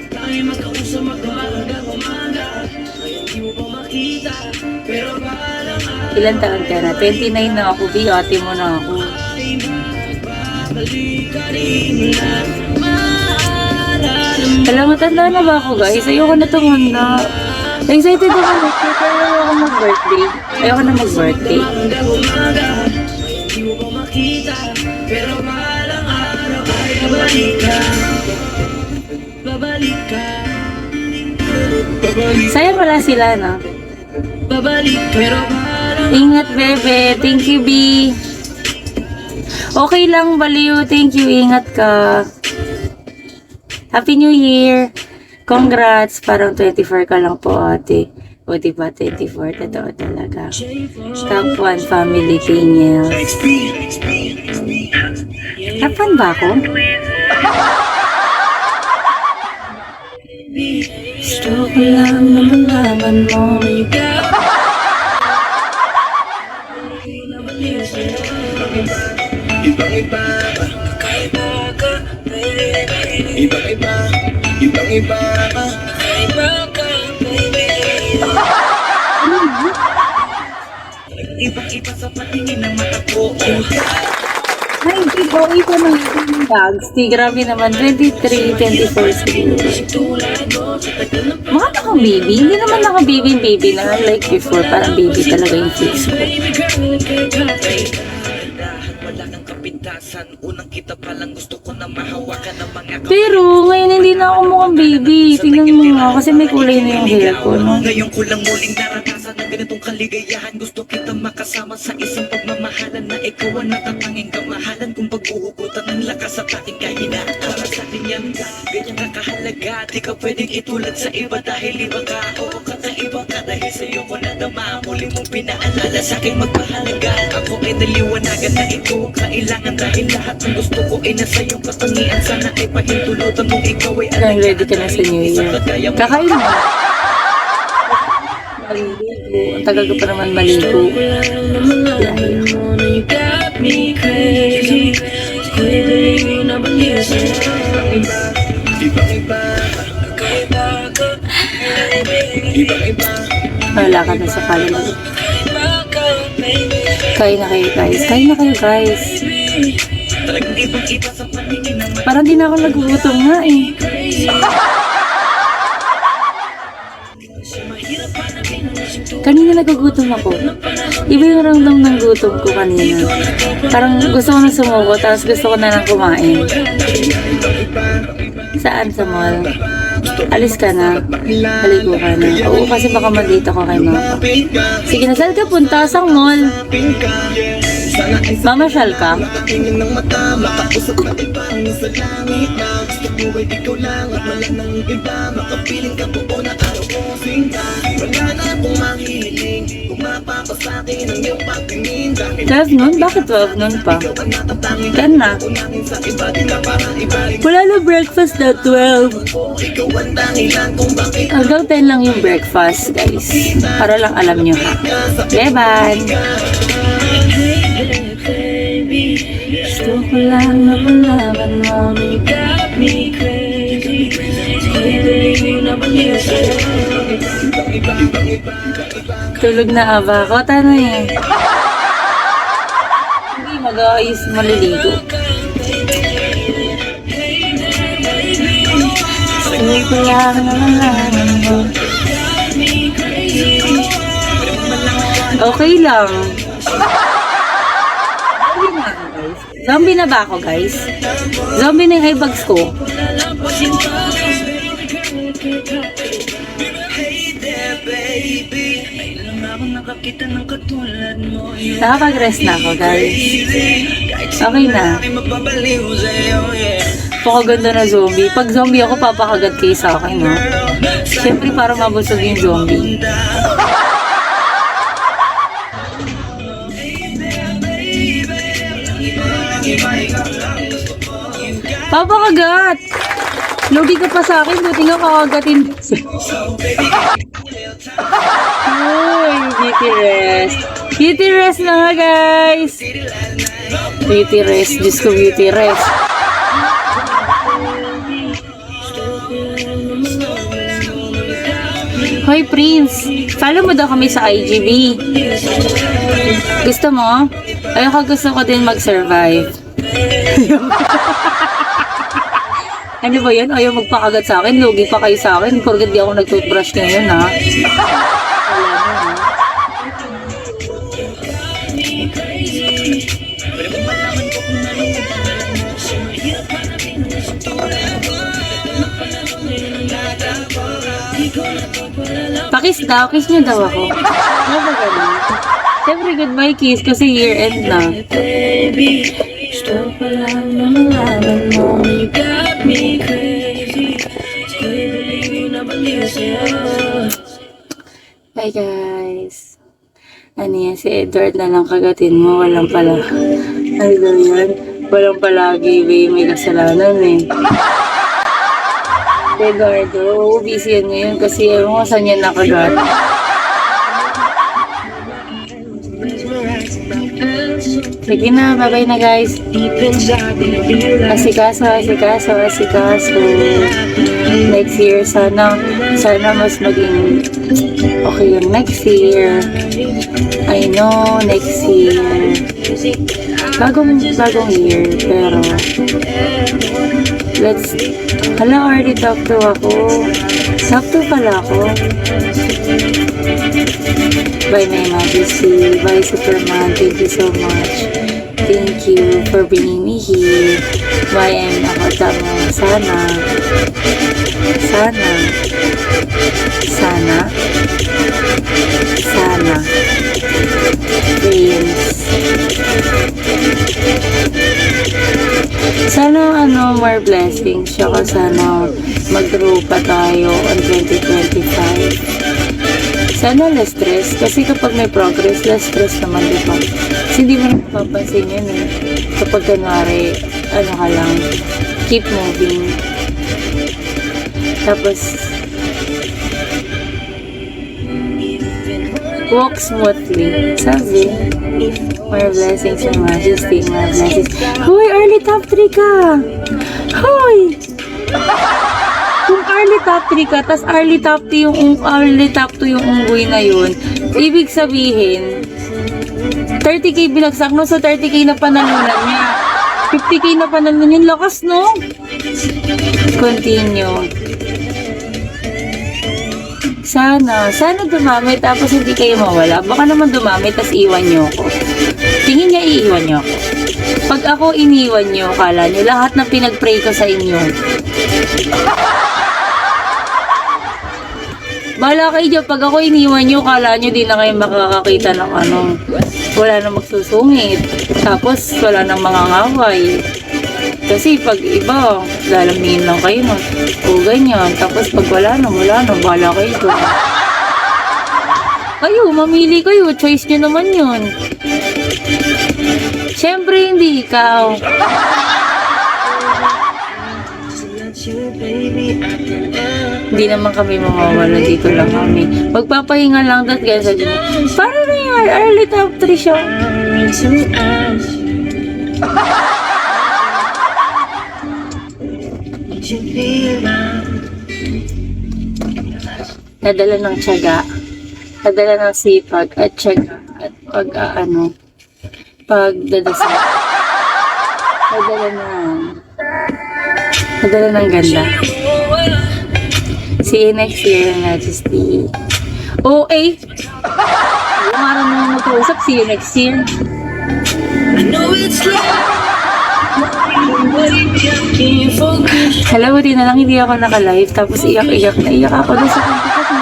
tayo magkausap magdamagang umaga. Ngayon di mo pa makita, pero parang Ilan taon ka na? 29 na ako, B. Ate mo na ako. balik ka rin na maalala mo. Alam mo, tanda na ba ako, guys? Ayoko na tumanda. Excited ako mag-birthday, pero ayoko mag-birthday. Ayoko na mag-birthday. Hanggang umaga, ngayon di mo pa makita, pero parang araw ay babalik ka. Babalik ka. Sayang wala sila, no? Babalik ka. Pero parang Ingat, bebe. Thank you, B. Okay lang, baliw. Thank you. Ingat ka. Happy New Year. Congrats. Parang 24 ka lang po, ate. O, diba? 24. Totoo talaga. Top 1 family tingels. Top 1 ba ako? Gusto ko lang na malaman mo. Ibang-iba, kakaiba ka, baby. ibang-iba, ibang-iba ka. Kakaiba ka, baby. Ibang-iba sa patingin ng mata ko. Ay, hindi ko. Ito na yung bags. Di, grabe naman. 23, 24 siguro. Mga naka-baby. Hindi naman naka-baby na. Like before, parang baby talaga yung face ko. Baby girl, kakaiba. Wala kang kapintasan, unang kita pa lang gusto ko na mahawakan ng mga Pero, ngayon hindi na ako mukhang baby. Tingnan mo nga, kasi may kulay na yung hair ko, no? Ngayon ko lang muling naranasan ng ganitong kaligayahan. Gusto kita makasama sa isang pagmamahalan na ikaw ang natatanging kamahalan. Kung paghuhugutan ng lakas at aking kahinaan, para sa akin yan ka, ganyan ka kahalaga. Di ka pwedeng itulad sa iba dahil iba ka. Oo, kakaiba ka dahil sa'yo ko nadama. Muli mong pinaalala sa aking magpahalaga. Ako ay naliwanagan na ito ang kailangan dahil lahat ng gusto ko ay nasa iyong katangian. Sana ay pahintulutan mong ikaw ay Kaya ready ka na sa New Year. Kakain mo. Maligo. Ang tagal ko pa naman maligo. You got me crazy. Crazy, nabaliw sa'yo. Ibang-iba, Kakaiba ka, baby. ibang-iba. Wala ka na sa kaluluwa. Kakaiba ka, baby. Kain na kayo, guys. Kain na kayo, guys. Talagang ibang-iba sa patingin ng mata. Parang di na ako nagugutom nga, eh. Kanina nagugutom ako. Iba yung ramdam ng gutom ko kanina. Parang gusto ko na sumuko, tapos gusto ko na lang kumain. Saan sa mall? Alis ka na. Haligo ka na. Oo, kasi baka maldito ko kay mama. Sige na, saan ka punta? Sa mall? Mamasyal ka? Tingin ng mata, makausap na iba hanggang sa langit na gusto ko ay ikaw lang at wala nang iba. Makapiling ka buo na araw ko sinta. Wala na akong mahihiling kung mapapasakin ang iyong pagtingin. Dahil 12 nun? Bakit 12 nun pa? ikaw ang natatangin 10 na. unangin sa iba. Di na para iba. Wala na breakfast na 12. Ikaw ang dahilan kung bakit Hanggang 10 lang yung breakfast, guys. Para lang alam nyo, ha? Beban! Gusto ko lang na malaman mo. You got me crazy. Crazy, nabaliw sa'yo. Tulog na aba ko. Tano eh. Hindi mag-aayos maliligo. Ito lang nalalaman mo. Okay lang. Zombie na ba ako, guys? Zombie na yung eyebags ko. Nakapag-rest na ako, guys. Okay na. Pakaganda na zombie. Pag zombie ako, papakagat kayo sa akin, ha? Siyempre, para mabusog yung zombie. Papakagat! Lugi ka pa sa akin, buti nga kakagatin. Uy, beauty rest. Beauty rest na nga, guys. Beauty rest. Diyos ko, beauty rest. Hoy, Prince. Follow mo daw kami sa IGB. Gusto mo? Ayoko, gusto ko din mag-survive. Ano ba yan? Ayaw magpakagat sa akin. Lugi pa kayo sa akin. Porket di ako nag-toothbrush ngayon, ha? Pakis daw. Kiss niyo daw ako. Ano ba ganun? Siyempre, goodbye kiss kasi year-end na. Gusto pa lang malaman mo. You got me crazy. Hi guys. Ano yan? Si Edward na lang kagatin mo. Walang pala. Ano daw yan? Walang palagi. May kasalanan eh. Edwardo, busy yan ngayon kasi ewan ko saan yan nakagat. Sige na, bye-bye na guys. Asikaso. Next year, sana mas maging okay yung next year. I know, next year. Bagong year, pero hala, already talk to ako. Talk to pala ako. Bye, my majesty. Bye, Superman. Thank you so much. Thank you for bringing me here. Bye, I'm nakatama. Sana. Dreams. Sana more blessings. Tsaka sana mag-grow pa tayo on 2025. Sana less stress. Kasi kapag may progress, less stress naman, di ba? Kasi hindi mo napapansin yun eh. Kapag kanwari, ka lang, keep moving. Tapos, walk smoothly. Sabi, more blessings and majesty, more blessings. Hoy, early top 3 ka! Hoy! Kung early top 3 ka, tas early top 2 yung unggoy na yun, ibig sabihin, 30k binagsak no? So 30k na panalunan niya. 50k na panalunan yun. Lakas, no? Continue. Sana dumami tapos hindi kayo mawala. Baka naman dumami tapos iwan nyo ako. Tingin niya iiwan nyo ako. Pag ako iniwan nyo, kala nyo lahat na pinag-pray ko sa inyo. Bahala kayo dyan. Pag ako iniwan nyo, kala nyo di na kayo makakakita ng wala na magsusungit. Tapos wala nang mga ngaway. Kasi pag iba, lalamin lang kayo nun. O ganyan. Tapos pag wala na, bahala kayo doon. Kayo, mamili kayo. Choice nyo naman yun. Siyempre, hindi ikaw. Hindi naman kami mawawala, dito lang kami. Magpapahinga lang dahil guys, para na yan, early top 3 show. Nadala ng tiyaga, nadala ng sipag at tiyaga at pagdadasal. Nadala ng ganda. See you next year, Majesty. Oh, eh. Yung araw na mag-uusap, see you next year. I know it's late, but I can't focus. Hala, buti na lang hindi ako naka-live. Tapos iyak-iyak na iyak ako doon sa kanta ko.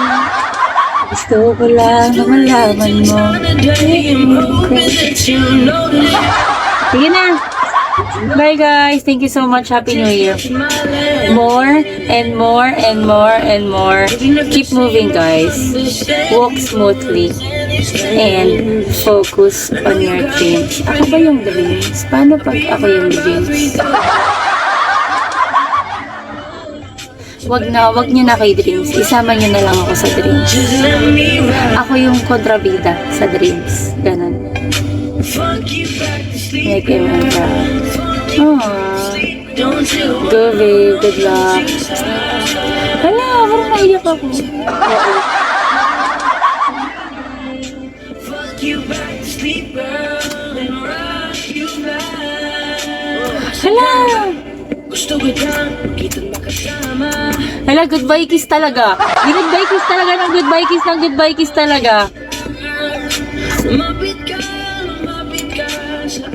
Gusto ko lang na malaman mo. I'm hoping that you know that Sige na. Bye guys. Thank you so much. Happy New Year. my life More and more and more and more. Keep moving guys. Walk smoothly. And focus on your dreams. Ako ba yung dreams? Paano pag ako yung dreams? Wag niyo na kay dreams. Isama niyo na lang ako sa dreams. just let me ride. Ako yung kontrabida sa dreams. Ganon. Fuck you back to sleep. Make him proud. Aww. Don't you Go babe. Good luck. Hala, parang naiyak ako. fuck you back to sleep, girl, and rock you back. Hala! Gusto kitang kitang makasama. Hala, goodbye kiss talaga. Goodbye kiss talaga ng goodbye kiss ng goodbye kiss talaga. Lumapit ka sa